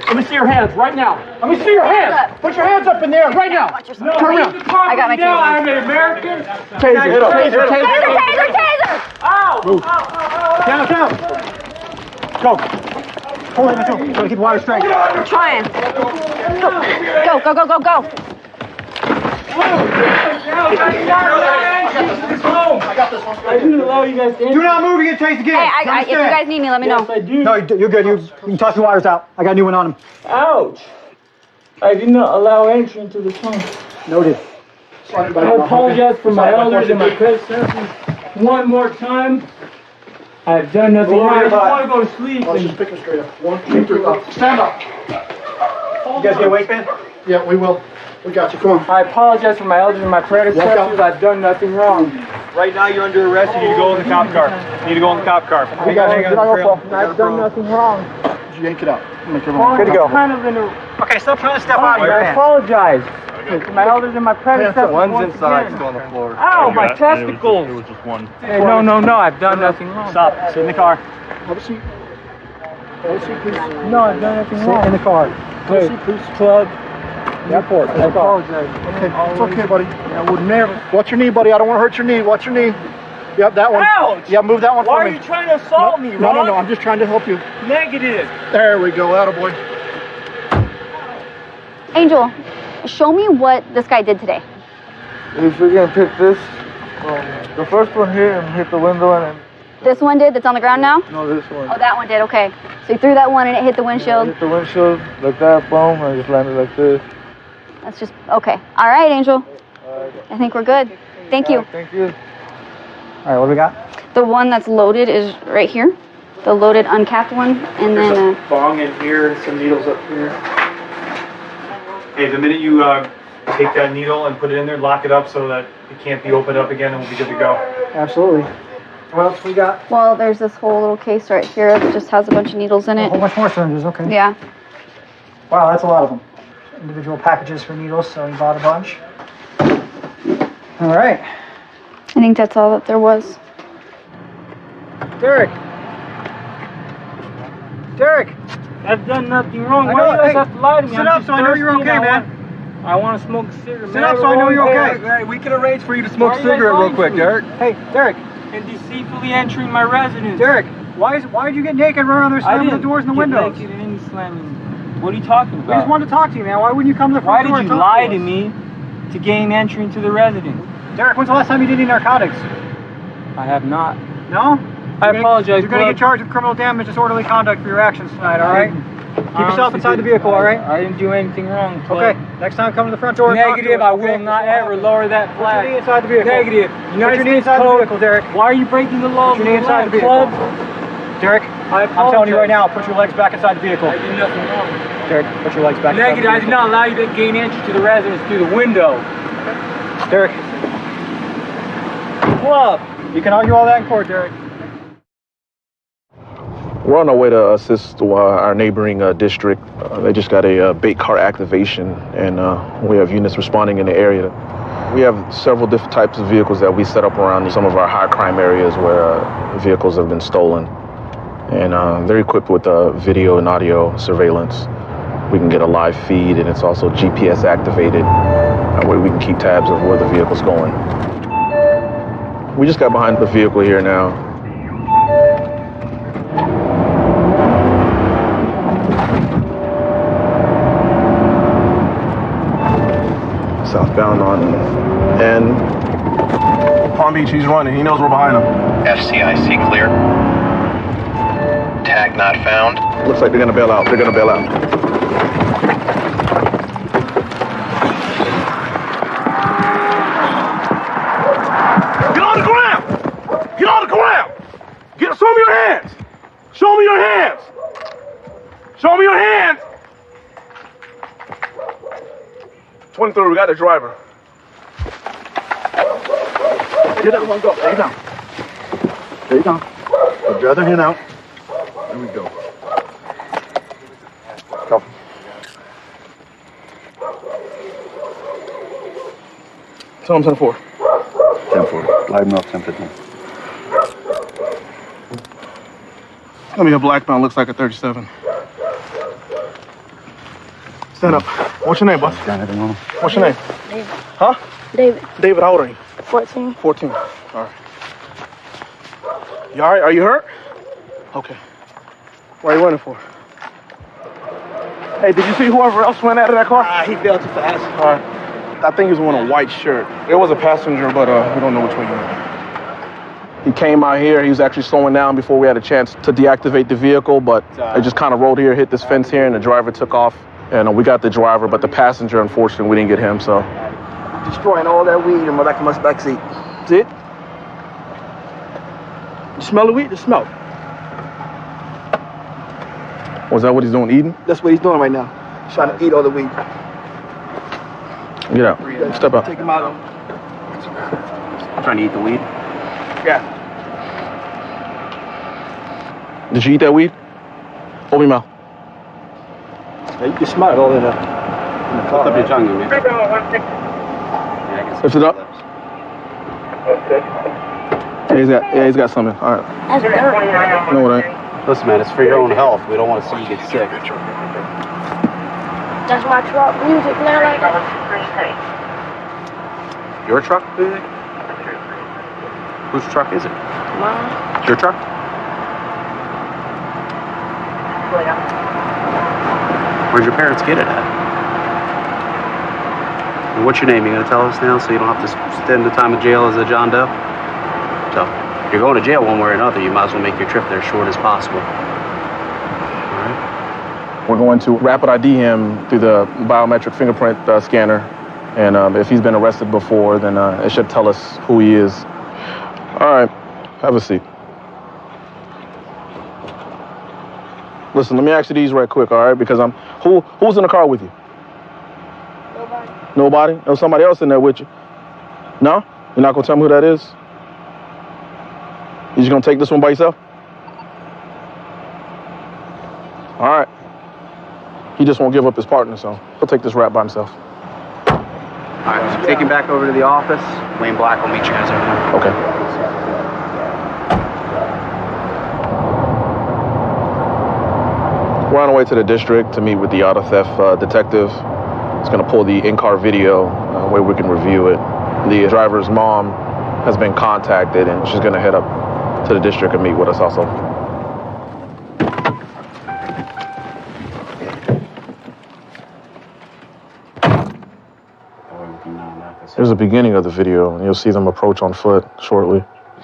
Let me see your hands right now. Let me see your hands. Put your hands up in there right now. No, Turn around. I got my taser. I'm an American. Taser, taser! Ow! Move. Down. Go. Hold it, trying to keep the water straight. We're trying. Go. I got this one. I didn't allow you guys to enter. Do not move. You get chased again. Hey, if you guys need me, let me know. Yes, I do. No, you're good. You can toss your wires out. I got a new one on him. Ouch! I did not allow entry into the home. Noted. I apologize for my elders and my predecessors. One more time. I've done nothing wrong. I just want to go to sleep. Let's just pick him straight up. 1, 2, 3, up. Stand up. You guys get a waistband? Yeah, we will. We got you. Come on. I apologize for my elders and my predecessors. I've done nothing wrong. Right now, you're under arrest. You need to go in the cop car. You need to go in the cop car. We got you. I've done nothing wrong. Did you yank it out? Make your Good to go. Okay, stop trying to step out of your I pants. apologize. My elders and my predecessors. One's once inside, again. still on the floor. Ow, my testicles. It was just one. Hey, no, I've done nothing wrong. Stop. Sit in the car. Have a seat. Have a seat, please. No, I've done nothing wrong. Sit in the car. Have a seat, please. Club. Airport. I apologize. Okay, it's okay, buddy. I would never. Watch your knee, buddy. I don't want to hurt your knee. Watch your knee. Yep, that one. Ouch! Yeah, move that one Why for are me. you trying to assault me, Ron? No. I'm just trying to help you. Negative. There we go. Attaboy. Angel, show me what this guy did today. If we're gonna pick this, the first one hit and hit the window and This one did, that's on the ground now? no, this one. Oh, that one did, okay. So you threw that one and it hit the windshield. Hit the windshield like that, boom, and I just landed like this. That's just, okay. All right, Angel. I think we're good. Thank you. Thank you. All right, what do we got? The one that's loaded is right here. The loaded uncapped one. And There's then, a bong in here and some needles up here. Hey, the minute you take that needle and put it in there, lock it up so that it can't be opened up again, and we'll be good to go. Absolutely. What else we got? well, there's this whole little case right here that just has a bunch of needles in A it. whole bunch more syringes. Okay. Yeah. Wow, that's a lot of them. Individual packages for needles, so we bought a bunch. All right. I think that's all that there was. Derek. I've done nothing wrong. I Why know, do you guys hey, have to lie to me? sit I'm up just so I know you're thirsty and okay, I want to smoke a cigarette. Sit up so I know you're okay. Hey, we can arrange for you to smoke Why a are you guys cigarette real lying quick, to me? Derek. Hey, Derek. And deceitfully entering my residence. Derek, why did you get naked and run around there slamming the doors and the windows? Naked and any slamming. What are you talking We about? just wanted to talk to you, man. Why wouldn't you come to the Why front door did and you talk lie to to us? me to gain entry into the residence? Derek, when's the last time you did any narcotics? I have not. No? I apologize. You're going to get charged with criminal damage, disorderly conduct for your actions tonight, all right? Keep yourself inside the vehicle, all right? I didn't do anything wrong. Okay, next time come to the front door and Negative. talk to us, I will okay? not ever lower that Put your knee flag. inside the vehicle. Negative. Put United your knee States inside the Code. vehicle, Derek. Why are you breaking the law? Put your knee inside the vehicle. Club? Derek, I'm telling you right now, put your legs back inside the vehicle. I did nothing wrong. Derek, put your legs back Negative. inside I the did vehicle. not allow you to gain entry to the residence through the window. Derek, Club. you can argue all that in court, Derek. We're on our way to assist our neighboring district. They just got a bait car activation, and we have units responding in the area. We have several different types of vehicles that we set up around some of our high crime areas where vehicles have been stolen. And they're equipped with video and audio surveillance. We can get a live feed, and it's also GPS activated, where we can keep tabs of where the vehicle's going. We just got behind the vehicle here now. southbound on N. Palm Beach, he's running. He knows we're behind him. FCIC clear. Tag not found. Looks like they're gonna bail out. They're gonna bail out. Get on the ground! Get on the ground! Show me your hands! Show me your hands! Show me your hands! 23, we got the driver. Get that one, go. Lay down. Lay down. Put your other hand out. There we go. Go. Tell him 10-4. 10-4. Live milk, 10-15. It's gonna be a black man, looks like a 37. Stand up. What's your name, boss? What's your name? David. Huh? David. David, how old are you? 14. 14. All right. You all right? Are you hurt? Okay. What are you running for? Hey, did you see whoever else went out of that car? He bailed too fast. All right. I think he was wearing a white shirt. There was a passenger, but we don't know which way he went. He came out here. He was actually slowing down before we had a chance to deactivate the vehicle, but it just kind of rolled here, hit this fence here, and the driver took off. And we got the driver, but the passenger, unfortunately, we didn't get him, so. Destroying all that weed in my back seat. That's it? You smell the weed? The smell. Was that what he's doing, eating? That's what he's doing right now. He's trying to eat all the weed. Get out. Step out. Take him out. Trying to eat the weed? Yeah. Did you eat that weed? Open your mouth. Yeah, you can smell it all in the car. Lift up your tongue, you man. Lift it up. Yeah, he's got something. All right. That's dirt. No, it ain't. Listen, man, it's for your own health. We don't want to see you get sick. That's my truck. Music playing like that. Your truck, baby? Whose truck is it? Mine. It's your truck? Where'd your parents get it at? And what's your name? You gonna tell us now so you don't have to spend the time in jail as a John Doe? So, if you're going to jail one way or another, you might as well make your trip there as short as possible. We're going to rapid ID him through the biometric fingerprint scanner. And if he's been arrested before, then it should tell us who he is. All right, have a seat. Listen, let me ask you these right quick, all right? Because who's in the car with you? Nobody. Nobody? There's somebody else in there with you? No? You're not gonna tell me who that is? You just gonna take this one by yourself? All right. He just won't give up his partner, so he'll take this rap by himself. All right, so take him back over to the office. Wayne Black will meet you guys over there. Okay. We're on our way to the district to meet with the auto theft detective. He's going to pull the in-car video where we can review it. The driver's mom has been contacted, and she's going to head up to the district and meet with us also. Here's the beginning of the video, and you'll see them approach on foot shortly.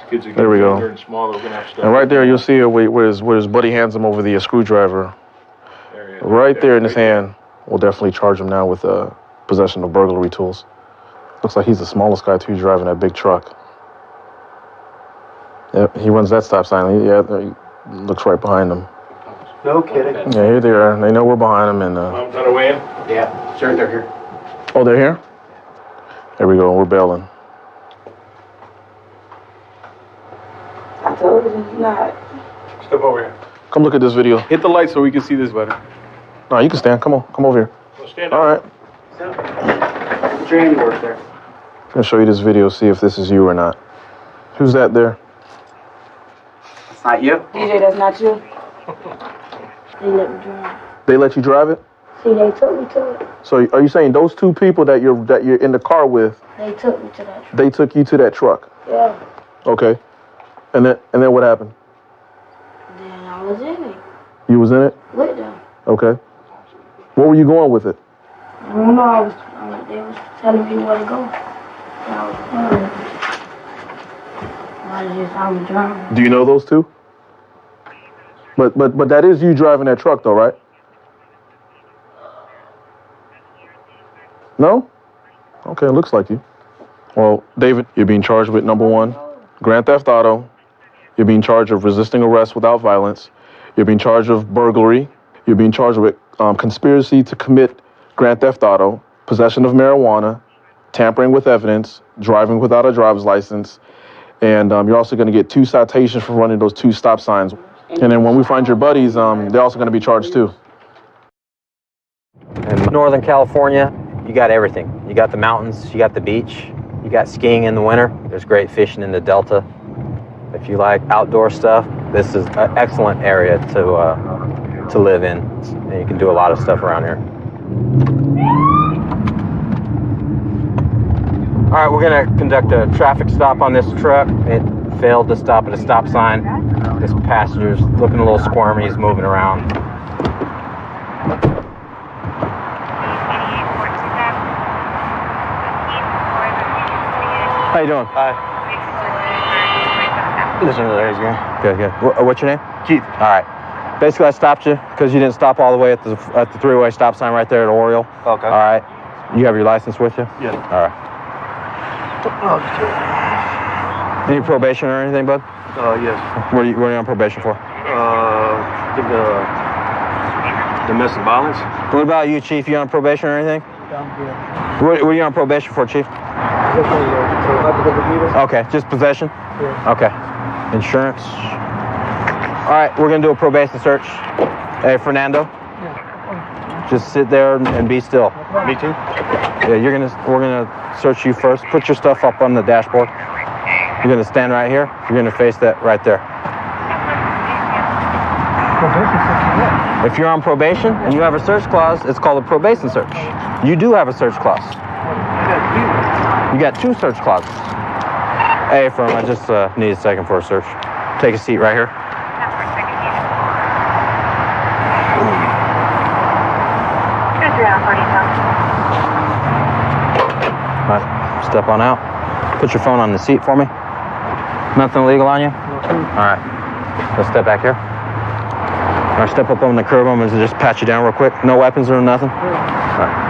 There we go. And right there, you'll see where his buddy hands him over the screwdriver. Right there in his hand. We'll definitely charge him now with possession of burglary tools. Looks like he's the smallest guy, too, driving that big truck. Yep, he runs that stop sign. He looks right behind him. No kidding. Yeah, here they are. They know we're behind them. And Mom's on her way in? Yeah, sure, they're here. Oh, they're here? There we go. We're bailing. I told you it's not. Step over here. Come look at this video. Hit the light so we can see this better. No, you can stand. Come on. Come over here. Stand up. All right. Put your handiwork there. I'm going to show you this video, see if this is you or not. Who's that there? It's not you. DJ, that's not you. They let me drive. They let you drive it? See, they took me to it. So are you saying those two people that you're in the car with, They took me to that truck. they took you to that truck? Yeah. Okay. And then what happened? Then I was in it You was in it? with them. Okay. Where were you going with it? I don't know. I was but they was telling me where to go. And I was following. I was driving. Do you know those two? But that is you driving that truck though, right? No? Okay, it looks like you. Well, David, you're being charged with number 1, grand theft auto. You're being charged of resisting arrest without violence. You're being charged of burglary. You're being charged with conspiracy to commit grand theft auto, possession of marijuana, tampering with evidence, driving without a driver's license, and you're also going to get 2 citations for running those 2 stop signs. And then when we find your buddies, they're also going to be charged too. In Northern California, you got everything. You got the mountains, you got the beach, you got skiing in the winter. There's great fishing in the Delta. If you like outdoor stuff, this is an excellent area to live in. And you can do a lot of stuff around here. All right, we're gonna conduct a traffic stop on this truck. It failed to stop at a stop sign. This passenger's looking a little squirmy, he's moving around. How you doing? Hi. Listen to there, he's going. Good. What's your name? Keith. All right. Basically, I stopped you because you didn't stop all the way at the 3-way stop sign right there at Oriole. Okay. All right. You have your license with you? Yeah. All right. Any probation or anything, bud? Yes. What are you on probation for? I think domestic violence. What about you, Chief? You on probation or anything? What are you on probation for, Chief? Okay, just possession? Yeah. Okay. Insurance? All right, we're gonna do a probation search. Hey, Fernando? Yeah. Just sit there and be still. Me too? Yeah, we're gonna search you first. Put your stuff up on the dashboard. You're gonna stand right here. You're gonna face that right there. If you're on probation and you have a search clause, it's called a probation search. You do have a search clause. You got 2 search clauses. Hey, firm, I just need a second for a search. Take a seat right here. All right, step on out. Put your phone on the seat for me. Nothing illegal on you? All right, let's step back here. All right, step up on the curb. I'm gonna just pat you down real quick. No weapons or nothing? All right.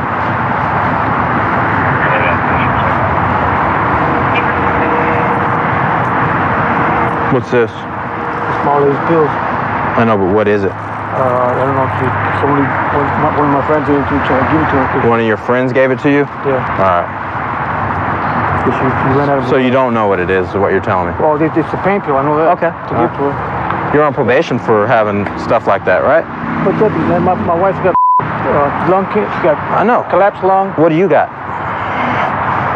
What's this? Small little pills. I know, but what is it? I don't know if one of my friends gave it to me, trying to give it to him. One of your friends gave it to you? Yeah. All right. She ran out of So you don't know what it is, is what you're telling me? Well, it's a pain pill, I know that. Okay. To give to her. You're on probation for having stuff like that, right? But my wife got lung cancer. She got collapsed lung. What do you got?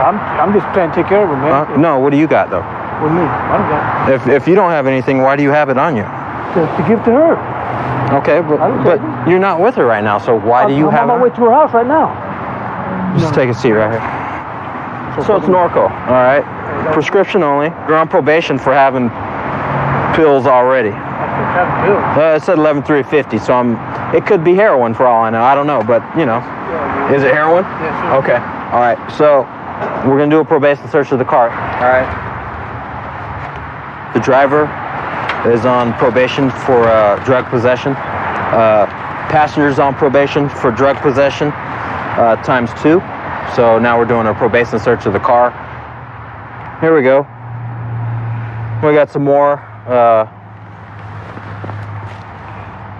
I'm just trying to take care of her, man. No, what do you got, though? With me, I don't got it. If you don't have anything, why do you have it on you? To give to her. Okay, but you're not with her right now, so why do you have I'm on my way to her house right now. Just take a seat right here. So it's Norco, all right? Prescription only. You're on probation for having pills already. It said 11,350, so it could be heroin for all I know. I don't know, but you know. Is it heroin? Yeah, sure. Okay, all right. So we're gonna do a probation search of the car. All right. The driver is on probation for drug possession. Passengers on probation for drug possession times 2. So now we're doing a probation search of the car. Here we go. We got some more.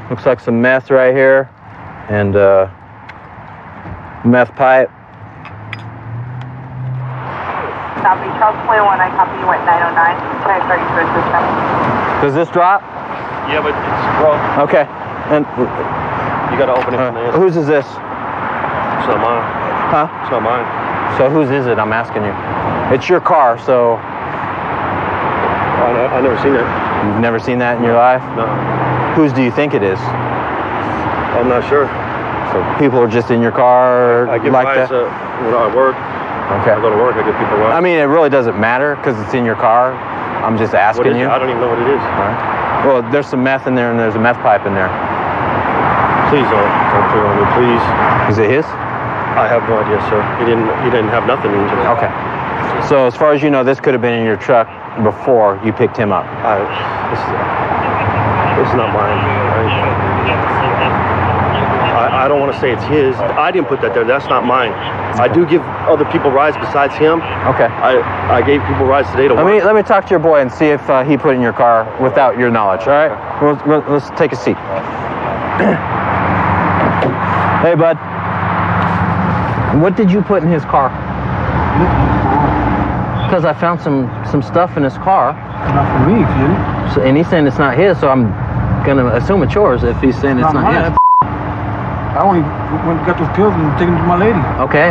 Looks like some meth right here, and meth pipe. Copy, Charles 21, I copy you at 909. Try to start your system. Does this drop? Yeah, but it's broke. Okay. And You gotta open it from the inside. whose is this? It's not mine. Huh? It's not mine. So whose is it? I'm asking you. It's your car, so. I've never seen it. You've never seen that in your life? No. Whose do you think it is? I'm not sure. So people are just in your car I give like rides that? when I work. Okay. I go to work, I give people rides. I mean, it really doesn't matter because it's in your car. I'm just asking What is you. it? I don't even know what it is. All right. Well, there's some meth in there and there's a meth pipe in there. Please don't put it on me, please. Is it his? I I have no idea, sir. He didn't have nothing in it. Okay. So as far as you know, this could have been in your truck before you picked him up. This is not mine. I don't want to say it's his. I didn't put that there. That's not mine. I do give other people rides besides him. Okay. I gave people rides today to work. Let me talk to your boy and see if he put it in your car without your knowledge. All right. Let's take a seat. Hey, bud. What did you put in his car? Because I found some stuff in his car. Not for me, kid. So, and he's saying it's not his, so I'm gonna assume it's yours if he's saying it's not his. I only went and got those pills and taken them to my lady. Okay.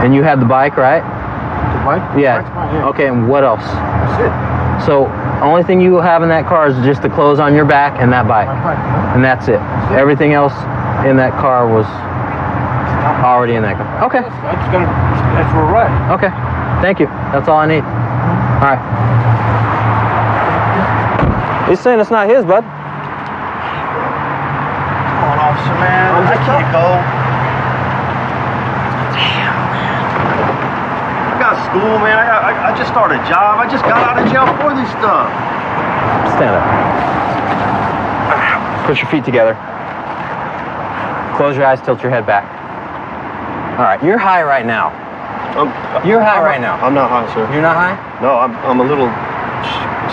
And you had the bike, right? The bike? Yeah. Okay, and what else? That's it. So, only thing you have in that car is just the clothes on your back and that bike. And that's it. Everything else in that car was already in that car. Okay. I just gotta ask for a ride. Okay. Thank you. That's all I need. All right. He's saying it's not his, bud. Come on, officer, man. I can't go. Damn, man. I got school, man. I just started a job. I just got out of jail for this stuff. Stand up. Put your feet together. Close your eyes, tilt your head back. All right, you're high right now. You're high right now. I'm not high, sir. You're not high? No, I'm a little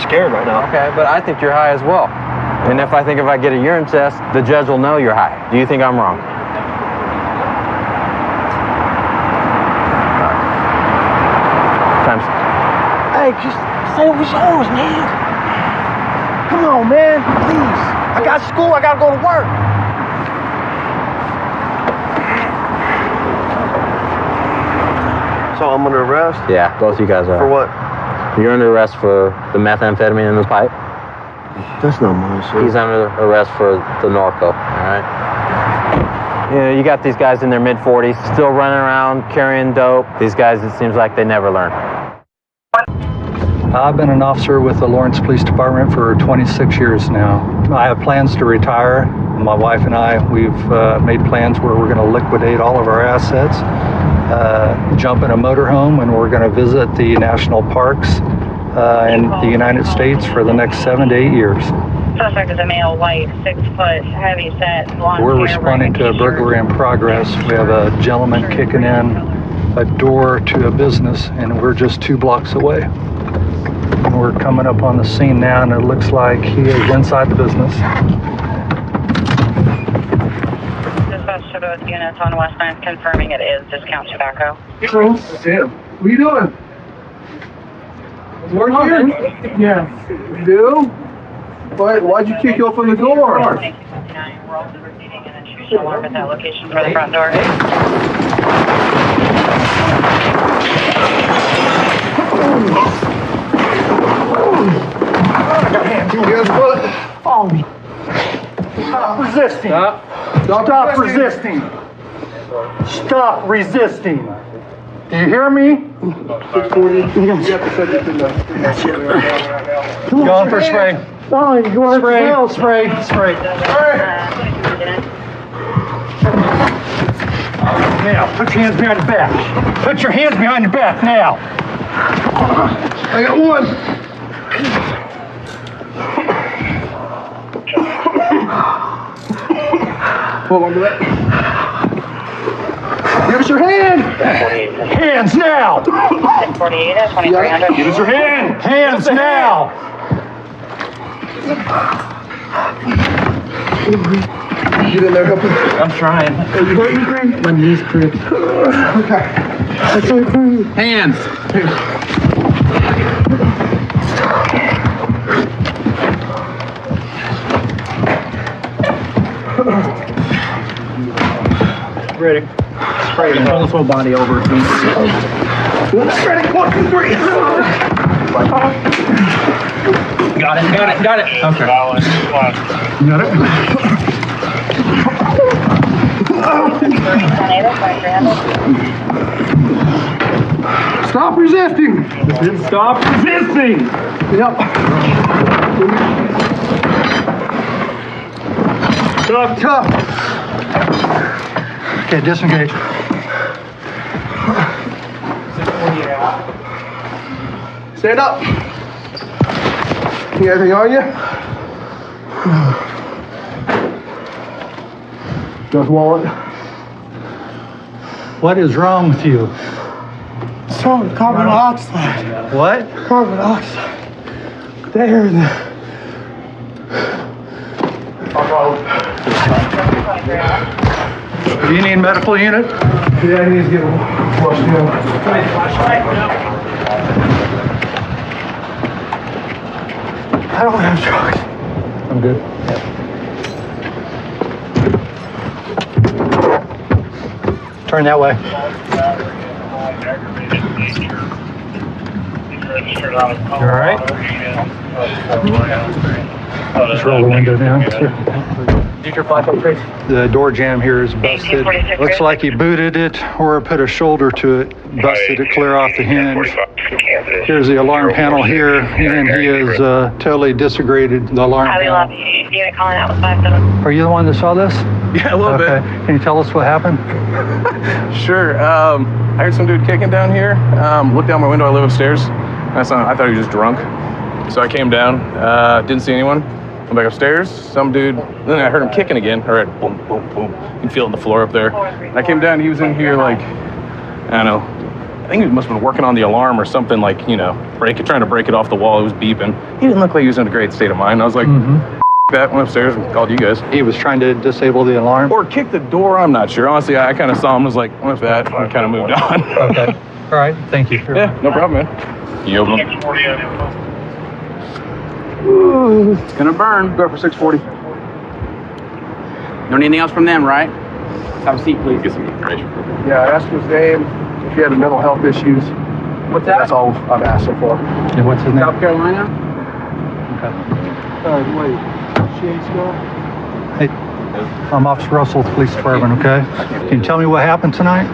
scared right now. Okay, but I think you're high as well. And if I get a urine test, the judge will know you're high. Do you think I'm wrong? Times. Hey, just say it was yours, man. Come on, man. Please. I got school. I got to go to work. So I'm under arrest? Yeah, both of you guys are. For what? You're under arrest for the methamphetamine in the pipe. That's not mine, sir. He's under arrest for the Norco, all right? You know, you got these guys in their mid-40s still running around carrying dope. These guys, it seems like they never learn. I've been an officer with the Lawrence Police Department for 26 years now. I have plans to retire. My wife and I, we've made plans where we're going to liquidate all of our assets, jump in a motorhome, and we're going to visit the national parks in the United States for the next 7 to 8 years. Suspect is a male, white, 6 foot, heavy set, blonde We're hair, responding to a burglary in progress. We have a gentleman kicking in a door to a business, and we're just 2 blocks away. And we're coming up on the scene now, and it looks like he is inside the business. Dispatch to both units on West 9th confirming it is Discount Tobacco. That's him. What are you doing? Work here? Yeah. You do? Why'd you kick you open the door? We're also receiving an intrusion alarm at that location for the front door. I got hands. You guys what? Oh. Stop resisting. Stop resisting. Stop resisting. Do you hear me? 640. You have to set this in the. Going for spray. Fine, you want spray. Spray. Now, put your hands behind your back. Put your hands behind your back now. I got one. Hold on to that. Give us your hand. Hands now. 648 at 2300. Give us your hand. Hands now. Get in there, help me. I'm trying. Are you hurting me, Green? My knee's crooked. Okay. That's okay, Green. Hands. Ready. Spray it. Pull this whole body over. Ready. 1, 2, 3. Got it. Okay. You got it? Stop resisting. Stop resisting. Yep. Tough. Okay, disengage. Stand up. You got anything on you? Just wallet. What is wrong with you? So carbon dioxide. What? Carbon dioxide. There and there. Do you need medical unit? Yeah, he needs to get flushed in. I don't have drugs. I'm good. Turn that way. You all right? Just roll the window down. Did your flashlight trace? The door jamb here is busted. Looks like he booted it or put a shoulder to it, busted it clear off the hinge. Here's the alarm panel here, and he has totally disaggregated the alarm panel. Unit calling out with 57. Are you the one that saw this? Yeah, a little bit. Can you tell us what happened? Sure. I heard some dude kicking down here. Looked down my window. I live upstairs. I thought he was just drunk. So I came down. Didn't see anyone. Went back upstairs. Some dude. Then I heard him kicking again. I heard boom, boom, boom. You can feel it on the floor up there. And I came down. He was in here like, I don't know. I think he must have been working on the alarm or something, like, you know, trying to break it off the wall. It was beeping. He didn't look like he was in a great state of mind. I was like, that, went upstairs and called you guys. He was trying to disable the alarm? Or kick the door, I'm not sure. Honestly, I kind of saw him, was like, what's that? And kind of moved on. Okay. All right, thank you. Yeah, no problem, man. You open them? It's gonna burn. Go for 640. Don't need anything else from them, right? Have a seat, please. Get some information. Yeah, I asked him his name, if he had mental health issues. What's that? That's all I've asked him for. And what's his name? South Carolina? Okay. Wait. Hey, I'm Officer Russell with the Police Department, okay? Can you tell me what happened tonight?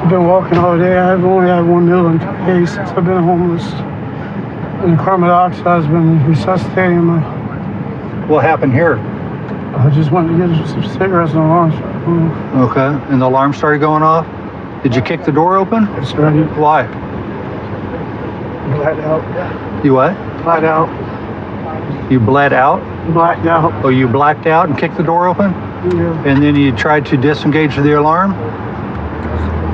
I've been walking all day. I've only had 1 meal in 2 days since I've been homeless. And the carbon dioxide has been resuscitating my... What happened here? I just went to get some cigarettes and alarms. Okay, and the alarm started going off? Did you kick the door open? Yes, sir. Why? Blacked out. You what? Blacked out. You bled out? Blacked out. Oh, you blacked out and kicked the door open? Yeah. And then you tried to disengage the alarm?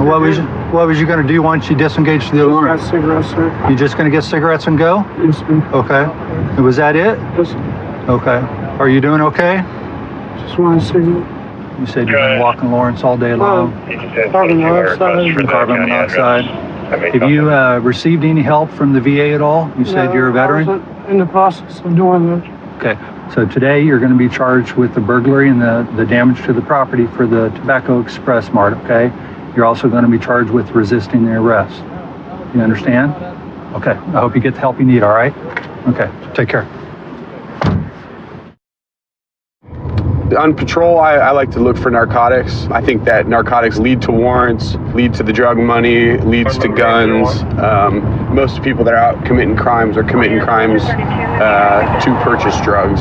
What was you going to do once you disengaged the alarm? Just got cigarettes, sir. You just going to get cigarettes and go? Yes, sir. Okay. And was that it? Yes, sir. Okay. Are you doing okay? Just one cigarette. You said you've been walking Lawrence all day long. Carbon monoxide. Carbon monoxide. Have you received any help from the VA at all? You said you're a veteran? I wasn't in the process of doing that. Okay. So today you're going to be charged with the burglary and the damage to the property for the Tobacco Express Mart, okay? You're also going to be charged with resisting the arrest. You understand? Okay. I hope you get the help you need, all right? Okay. Take care. On patrol, I like to look for narcotics. I think that narcotics lead to warrants, lead to the drug money, leads to guns. Most people that are out committing crimes are committing crimes to purchase drugs,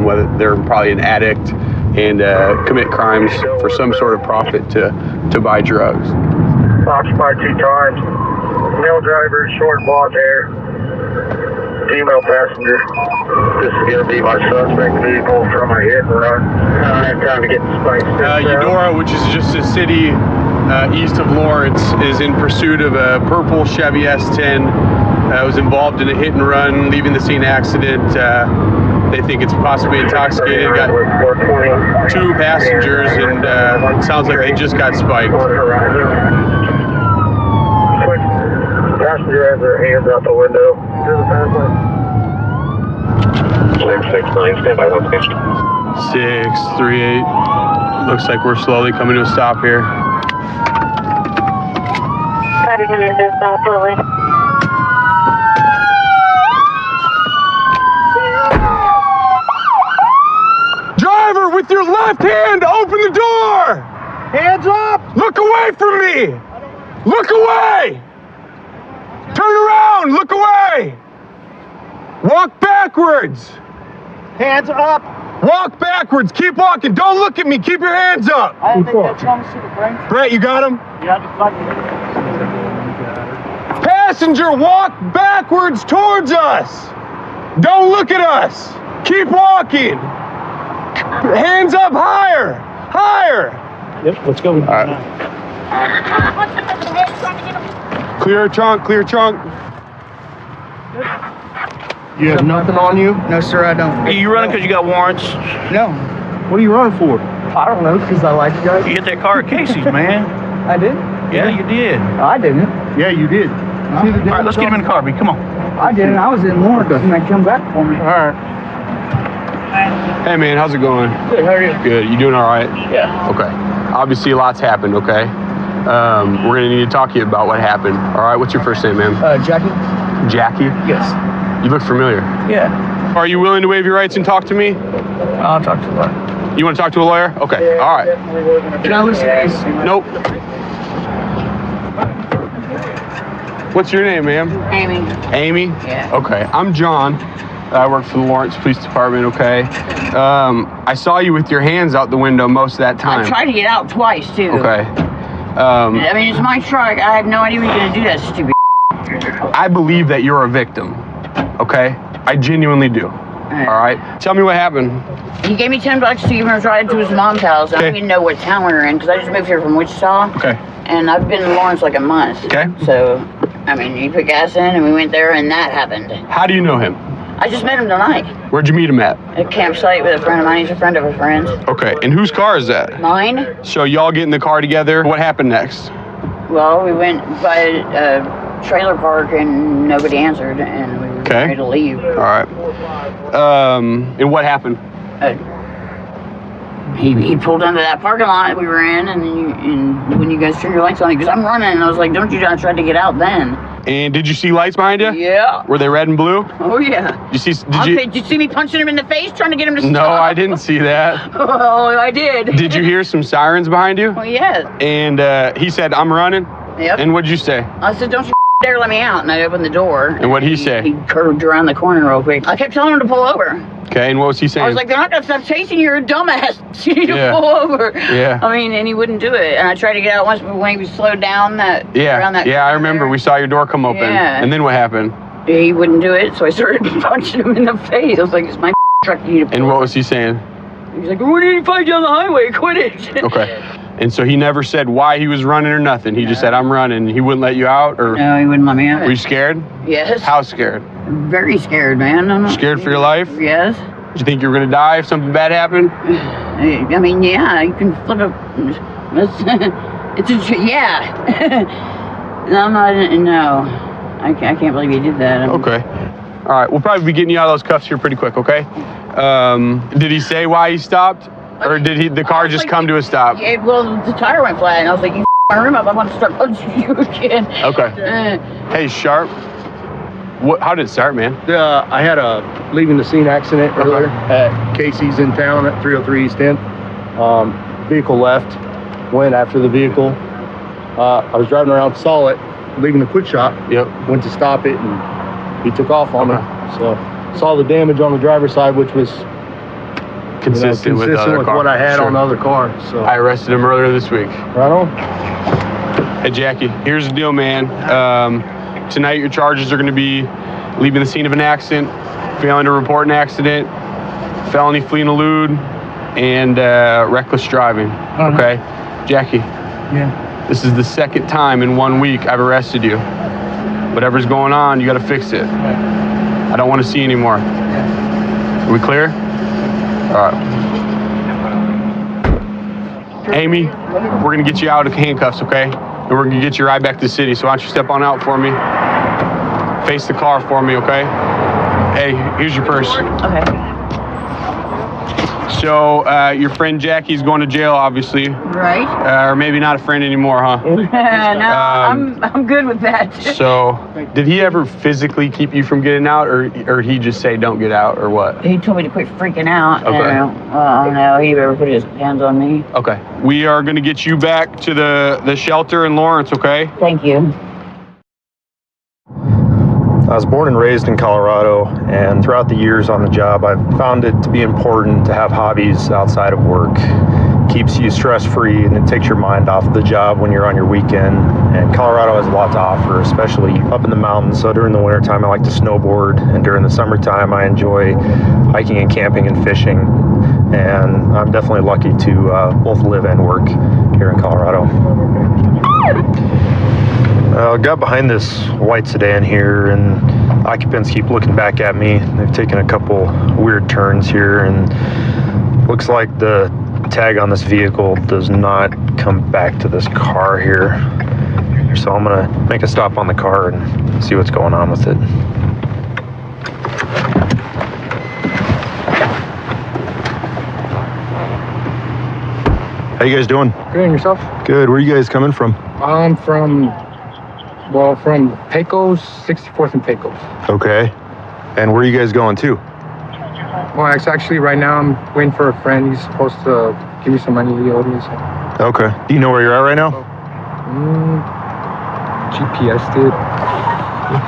whether they're probably an addict and commit crimes for some sort of profit to buy drugs. Occupied 2 times. Male driver, short blonde hair. Female passenger. This is going to be my suspect vehicle from a hit and run. I have time to get the spikes. Eudora, which is just a city east of Lawrence, is in pursuit of a purple Chevy S10. Was involved in a hit and run, leaving the scene accident. They think it's possibly intoxicated. Got 2 passengers, and it sounds like they just got spiked. Passenger has their hands out the window. 669, stand by location. 638. Looks like we're slowly coming to a stop here. Driver, with your left hand, open the door! Hands up! Look away from me! Look away! Turn around! Look away! Walk backwards! Hands up! Walk backwards! Keep walking! Don't look at me! Keep your hands up! I think that's wrong to the brain. Brett, you got him? Yeah, I just like it. passenger walk backwards towards us. Don't look at us. Keep walking. Hands up higher. Higher. Yep, let's go. All right. Clear trunk, clear trunk. You have nothing on you? No, sir, I don't. Are you running because you got warrants? No. What are you running for? I don't know, because I like you guys. You hit that car at Casey's, man. I did? Yeah, you did. I didn't. Yeah, you did. All right, let's get him in the car, B. Come on. I didn't. I was in Lawrence, and they come back for me. All right. Hey man, how's it going? Good, how are you? Good. You doing all right? Yeah. Okay. Obviously, a lot's happened. Okay. We're gonna need to talk to you about what happened. All right. What's your first name, ma'am? Jackie? Jackie. Yes. You look familiar. Yeah. Are you willing to waive your rights and talk to me? I'll talk to the lawyer. You want to talk to a lawyer? Okay. All right. Can I listen to this? Nope. What's your name, ma'am? Amy. Amy? Yeah. Okay. I'm John. I work for the Lawrence Police Department, okay? I saw you with your hands out the window most of that time. I tried to get out twice, too. Okay. I mean, it's my truck. I have no idea what you're going to do that stupid. I believe that you're a victim, okay? I genuinely do. All right? Tell me what happened. He gave me $10 to give him a ride to his mom's house. I don't even know what town we were in, because I just moved here from Wichita. Okay. And I've been in Lawrence like a month. Okay. So, I mean, he put gas in, and we went there, and that happened. How do you know him? I just met him tonight. Where'd you meet him at? At a campsite with a friend of mine. He's a friend of a friend. Okay, and whose car is that? Mine? So y'all get in the car together. What happened next? Well, we went by a trailer park, and nobody answered, and we were ready to leave. All right. And what happened? He pulled into that parking lot we were in, and when you guys turned your lights on, because I'm running, and I was like, don't you I tried to get out then. And did you see lights behind you? Yeah. Were they red and blue? Oh, yeah. Did you see me punching him in the face, trying to get him to stop? No, I didn't see that. Oh, I did. Did you hear some sirens behind you? Oh, yes. And he said, I'm running? Yep. And what'd you say? I said, don't you dare let me out, and I opened the door. And what'd he say? He curved around the corner real quick. I kept telling him to pull over. Okay, and what was he saying? I was like, they're not going to stop chasing you, you're a dumbass. You need to pull over. Yeah. I mean, and he wouldn't do it. And I tried to get out once, but when he was slowed down around that Yeah, I remember. We saw your door come open. Yeah. And then what happened? He wouldn't do it, so I started punching him in the face. I was like, it's my truck, you need to pull And what was he saying? He was like, what did you find you on the highway? Quit it. Okay. And so he never said why he was running or nothing. He just said, I'm running. He wouldn't let you out? Or No, he wouldn't let me out. Were you scared? Yes. How scared? Very scared, man. I'm not Scared for your life? Yes. Did you think you were going to die if something bad happened? I mean, yeah, you can flip yeah. No, I'm not, no. I can't believe you did that. Okay. All right, we'll probably be getting you out of those cuffs here pretty quick, okay? Did he say why he stopped? Or did the car just come to a stop? Yeah, well, the tire went flat, and I was like, you my room up, I want to start punching you again. Okay. Hey, Sharp. How did it start, man? I had a leaving the scene accident earlier at Casey's in town at 303 East End. Vehicle left, went after the vehicle. I was driving around, saw it, leaving the quit shop. Yep. Went to stop it, and he took off on me. So saw the damage on the driver's side, which was consistent with what I had on the other car. So I arrested him earlier this week. Right on. Hey, Jackie, here's the deal, man. Tonight, your charges are going to be leaving the scene of an accident, failing to report an accident, felony fleeing elude, and reckless driving. Okay? Jackie. Yeah. This is the second time in 1 week I've arrested you. Whatever's going on, you got to fix it. I don't want to see anymore. Are we clear? All right. Amy, we're going to get you out of handcuffs, okay? And we're going to get you right back to the city. So why don't you step on out for me? Face the car for me, okay? Hey, here's your purse. Okay. So your friend Jackie's going to jail, obviously. Right. Or maybe not a friend anymore, huh? No, I'm good with that. So did he ever physically keep you from getting out, or he just say don't get out, or what? He told me to quit freaking out. Okay. I don't know. He ever put his hands on me. Okay. We are going to get you back to the shelter in Lawrence, okay? Thank you. I was born and raised in Colorado, and throughout the years on the job, I've found it to be important to have hobbies outside of work. keeps you stress-free and it takes your mind off the job when you're on your weekend. And Colorado has a lot to offer, especially up in the mountains. So during the wintertime, I like to snowboard, and during the summertime, I enjoy hiking and camping and fishing. And I'm definitely lucky to both live and work here in Colorado. I got behind this white sedan here, and occupants keep looking back at me. They've taken a couple weird turns here, and looks like the tag on this vehicle does not come back to this car here. So I'm gonna make a stop on the car and see what's going on with it. How you guys doing? Good, and yourself? Good. Where are you guys coming from? I'm from Pecos, 64th and Pecos. Okay. And where are you guys going to? Well, actually, right now I'm waiting for a friend. He's supposed to give me some money he owed me. So. Okay. Do you know where you're at right now? GPS did.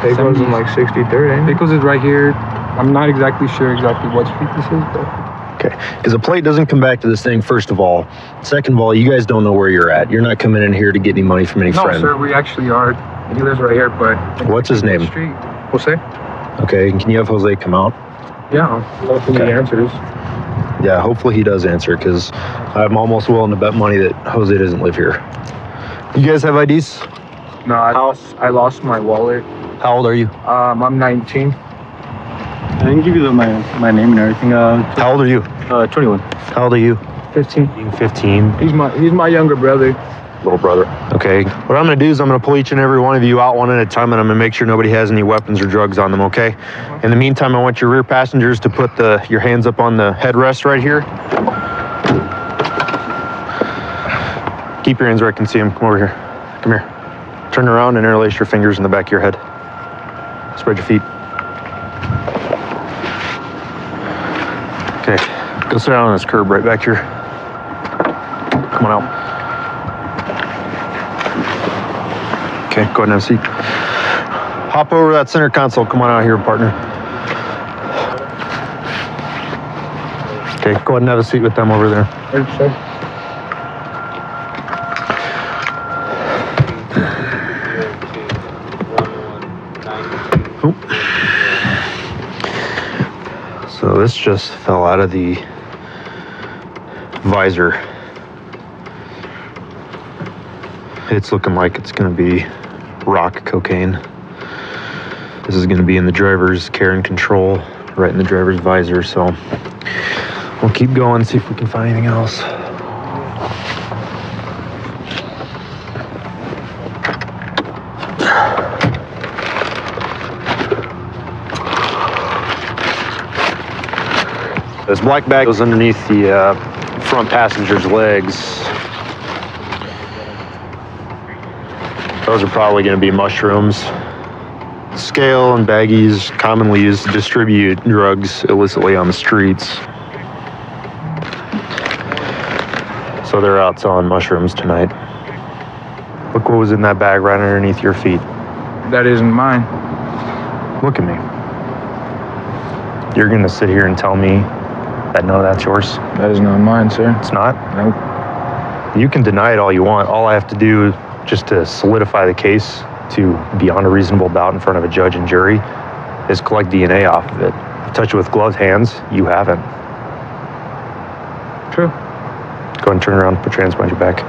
Pecos is like 63rd, eh? Pecos is right here. I'm not exactly sure exactly what street this is, but... Okay, because the plate doesn't come back to this thing, first of all. Second of all, you guys don't know where you're at. You're not coming in here to get any money from any friend. No, sir, we actually are. He lives right here, but... What's his name? Street. Jose? Okay, can you have Jose come out? Yeah, hopefully he answers. Yeah, hopefully he does answer, because I'm almost willing to bet money that Jose doesn't live here. You guys have IDs? No, I lost my wallet. How old are you? I'm 19. I can give you my name and everything. How old are you? 21. How old are you? 15. 15. He's my younger brother. Little brother. Okay. What I'm going to do is I'm going to pull each and every one of you out one at a time, and I'm going to make sure nobody has any weapons or drugs on them, okay? In the meantime, I want your rear passengers to put your hands up on the headrest right here. Keep your hands where I can see them. Come over here. Come here. Turn around and interlace your fingers in the back of your head. Spread your feet. Okay, go sit down on this curb right back here. Come on out. Okay, go ahead and have a seat. Hop over that center console. Come on out here, partner. Okay, go ahead and have a seat with them over there. So this just fell out of the visor. It's looking like it's going to be rock cocaine. This is going to be in the driver's care and control, right in the driver's visor. So we'll keep going, see if we can find anything else. This black bag goes underneath the front passenger's legs. Those are probably going to be mushrooms. Scale and baggies commonly used to distribute drugs illicitly on the streets. So they're out selling mushrooms tonight. Look what was in that bag right underneath your feet. That isn't mine. Look at me. You're going to sit here and tell me that no, that's yours? That is not mine, sir. It's not? Nope. You can deny it all you want. All I have to do just to solidify the case to beyond a reasonable doubt in front of a judge and jury is collect DNA off of it. Touch it with gloved hands, you haven't. True. Go ahead and turn around, put your hands behind your back.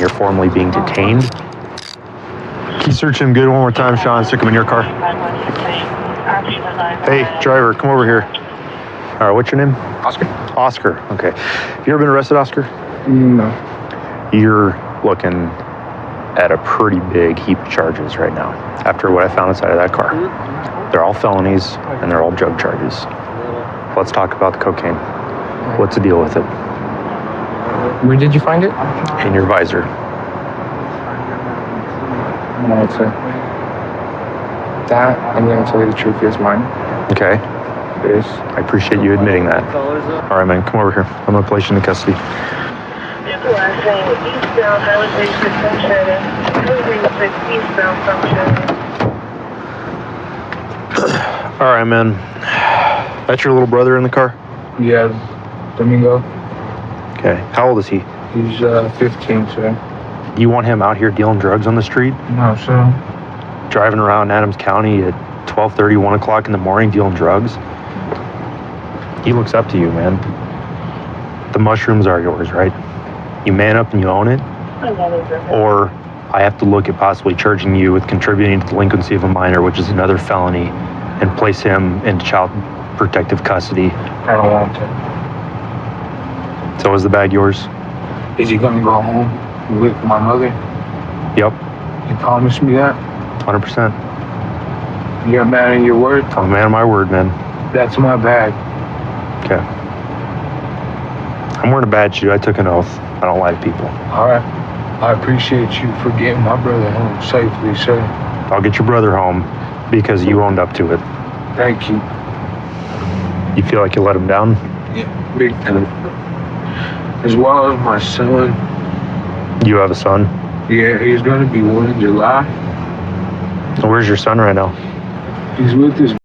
You're formally being detained. Can you search him good one more time, Sean? Stick him in your car. Hey, driver, come over here. All right, what's your name? Oscar. Oscar, okay. Have you ever been arrested, Oscar? No. You're looking at a pretty big heap of charges right now after what I found inside of that car. They're all felonies and they're all drug charges. Let's talk about the cocaine. What's the deal with it? Where did you find it? In your visor. No, sir. That, I'm going to tell you the truth, is mine. Okay. It is. I appreciate you admitting that. All right, man, come over here. I'm going to place you into custody. All right, man. That's your little brother in the car? Yeah. Domingo. Okay. How old is he? He's 15, sir. You want him out here dealing drugs on the street? No, sir. Driving around Adams County at 12:30, 1 o'clock in the morning dealing drugs? He looks up to you, man. The mushrooms are yours, right? You man up and you own it? Or I have to look at possibly charging you with contributing to delinquency of a minor, which is another felony, and place him into child protective custody. I don't want to. So is the bag yours? Is he gonna go home with my mother? Yep. You promised me that? 100%. You're a man of your word? I'm a man of my word, man. That's my bag. Okay. I'm wearing a badge too. I took an oath. I don't lie to people. All right. I appreciate you for getting my brother home safely, sir. I'll get your brother home because you owned up to it. Thank you. You feel like you let him down? Yeah, big time. As well as my son. You have a son? Yeah, he's gonna be 1 in July. Where's your son right now? He's with his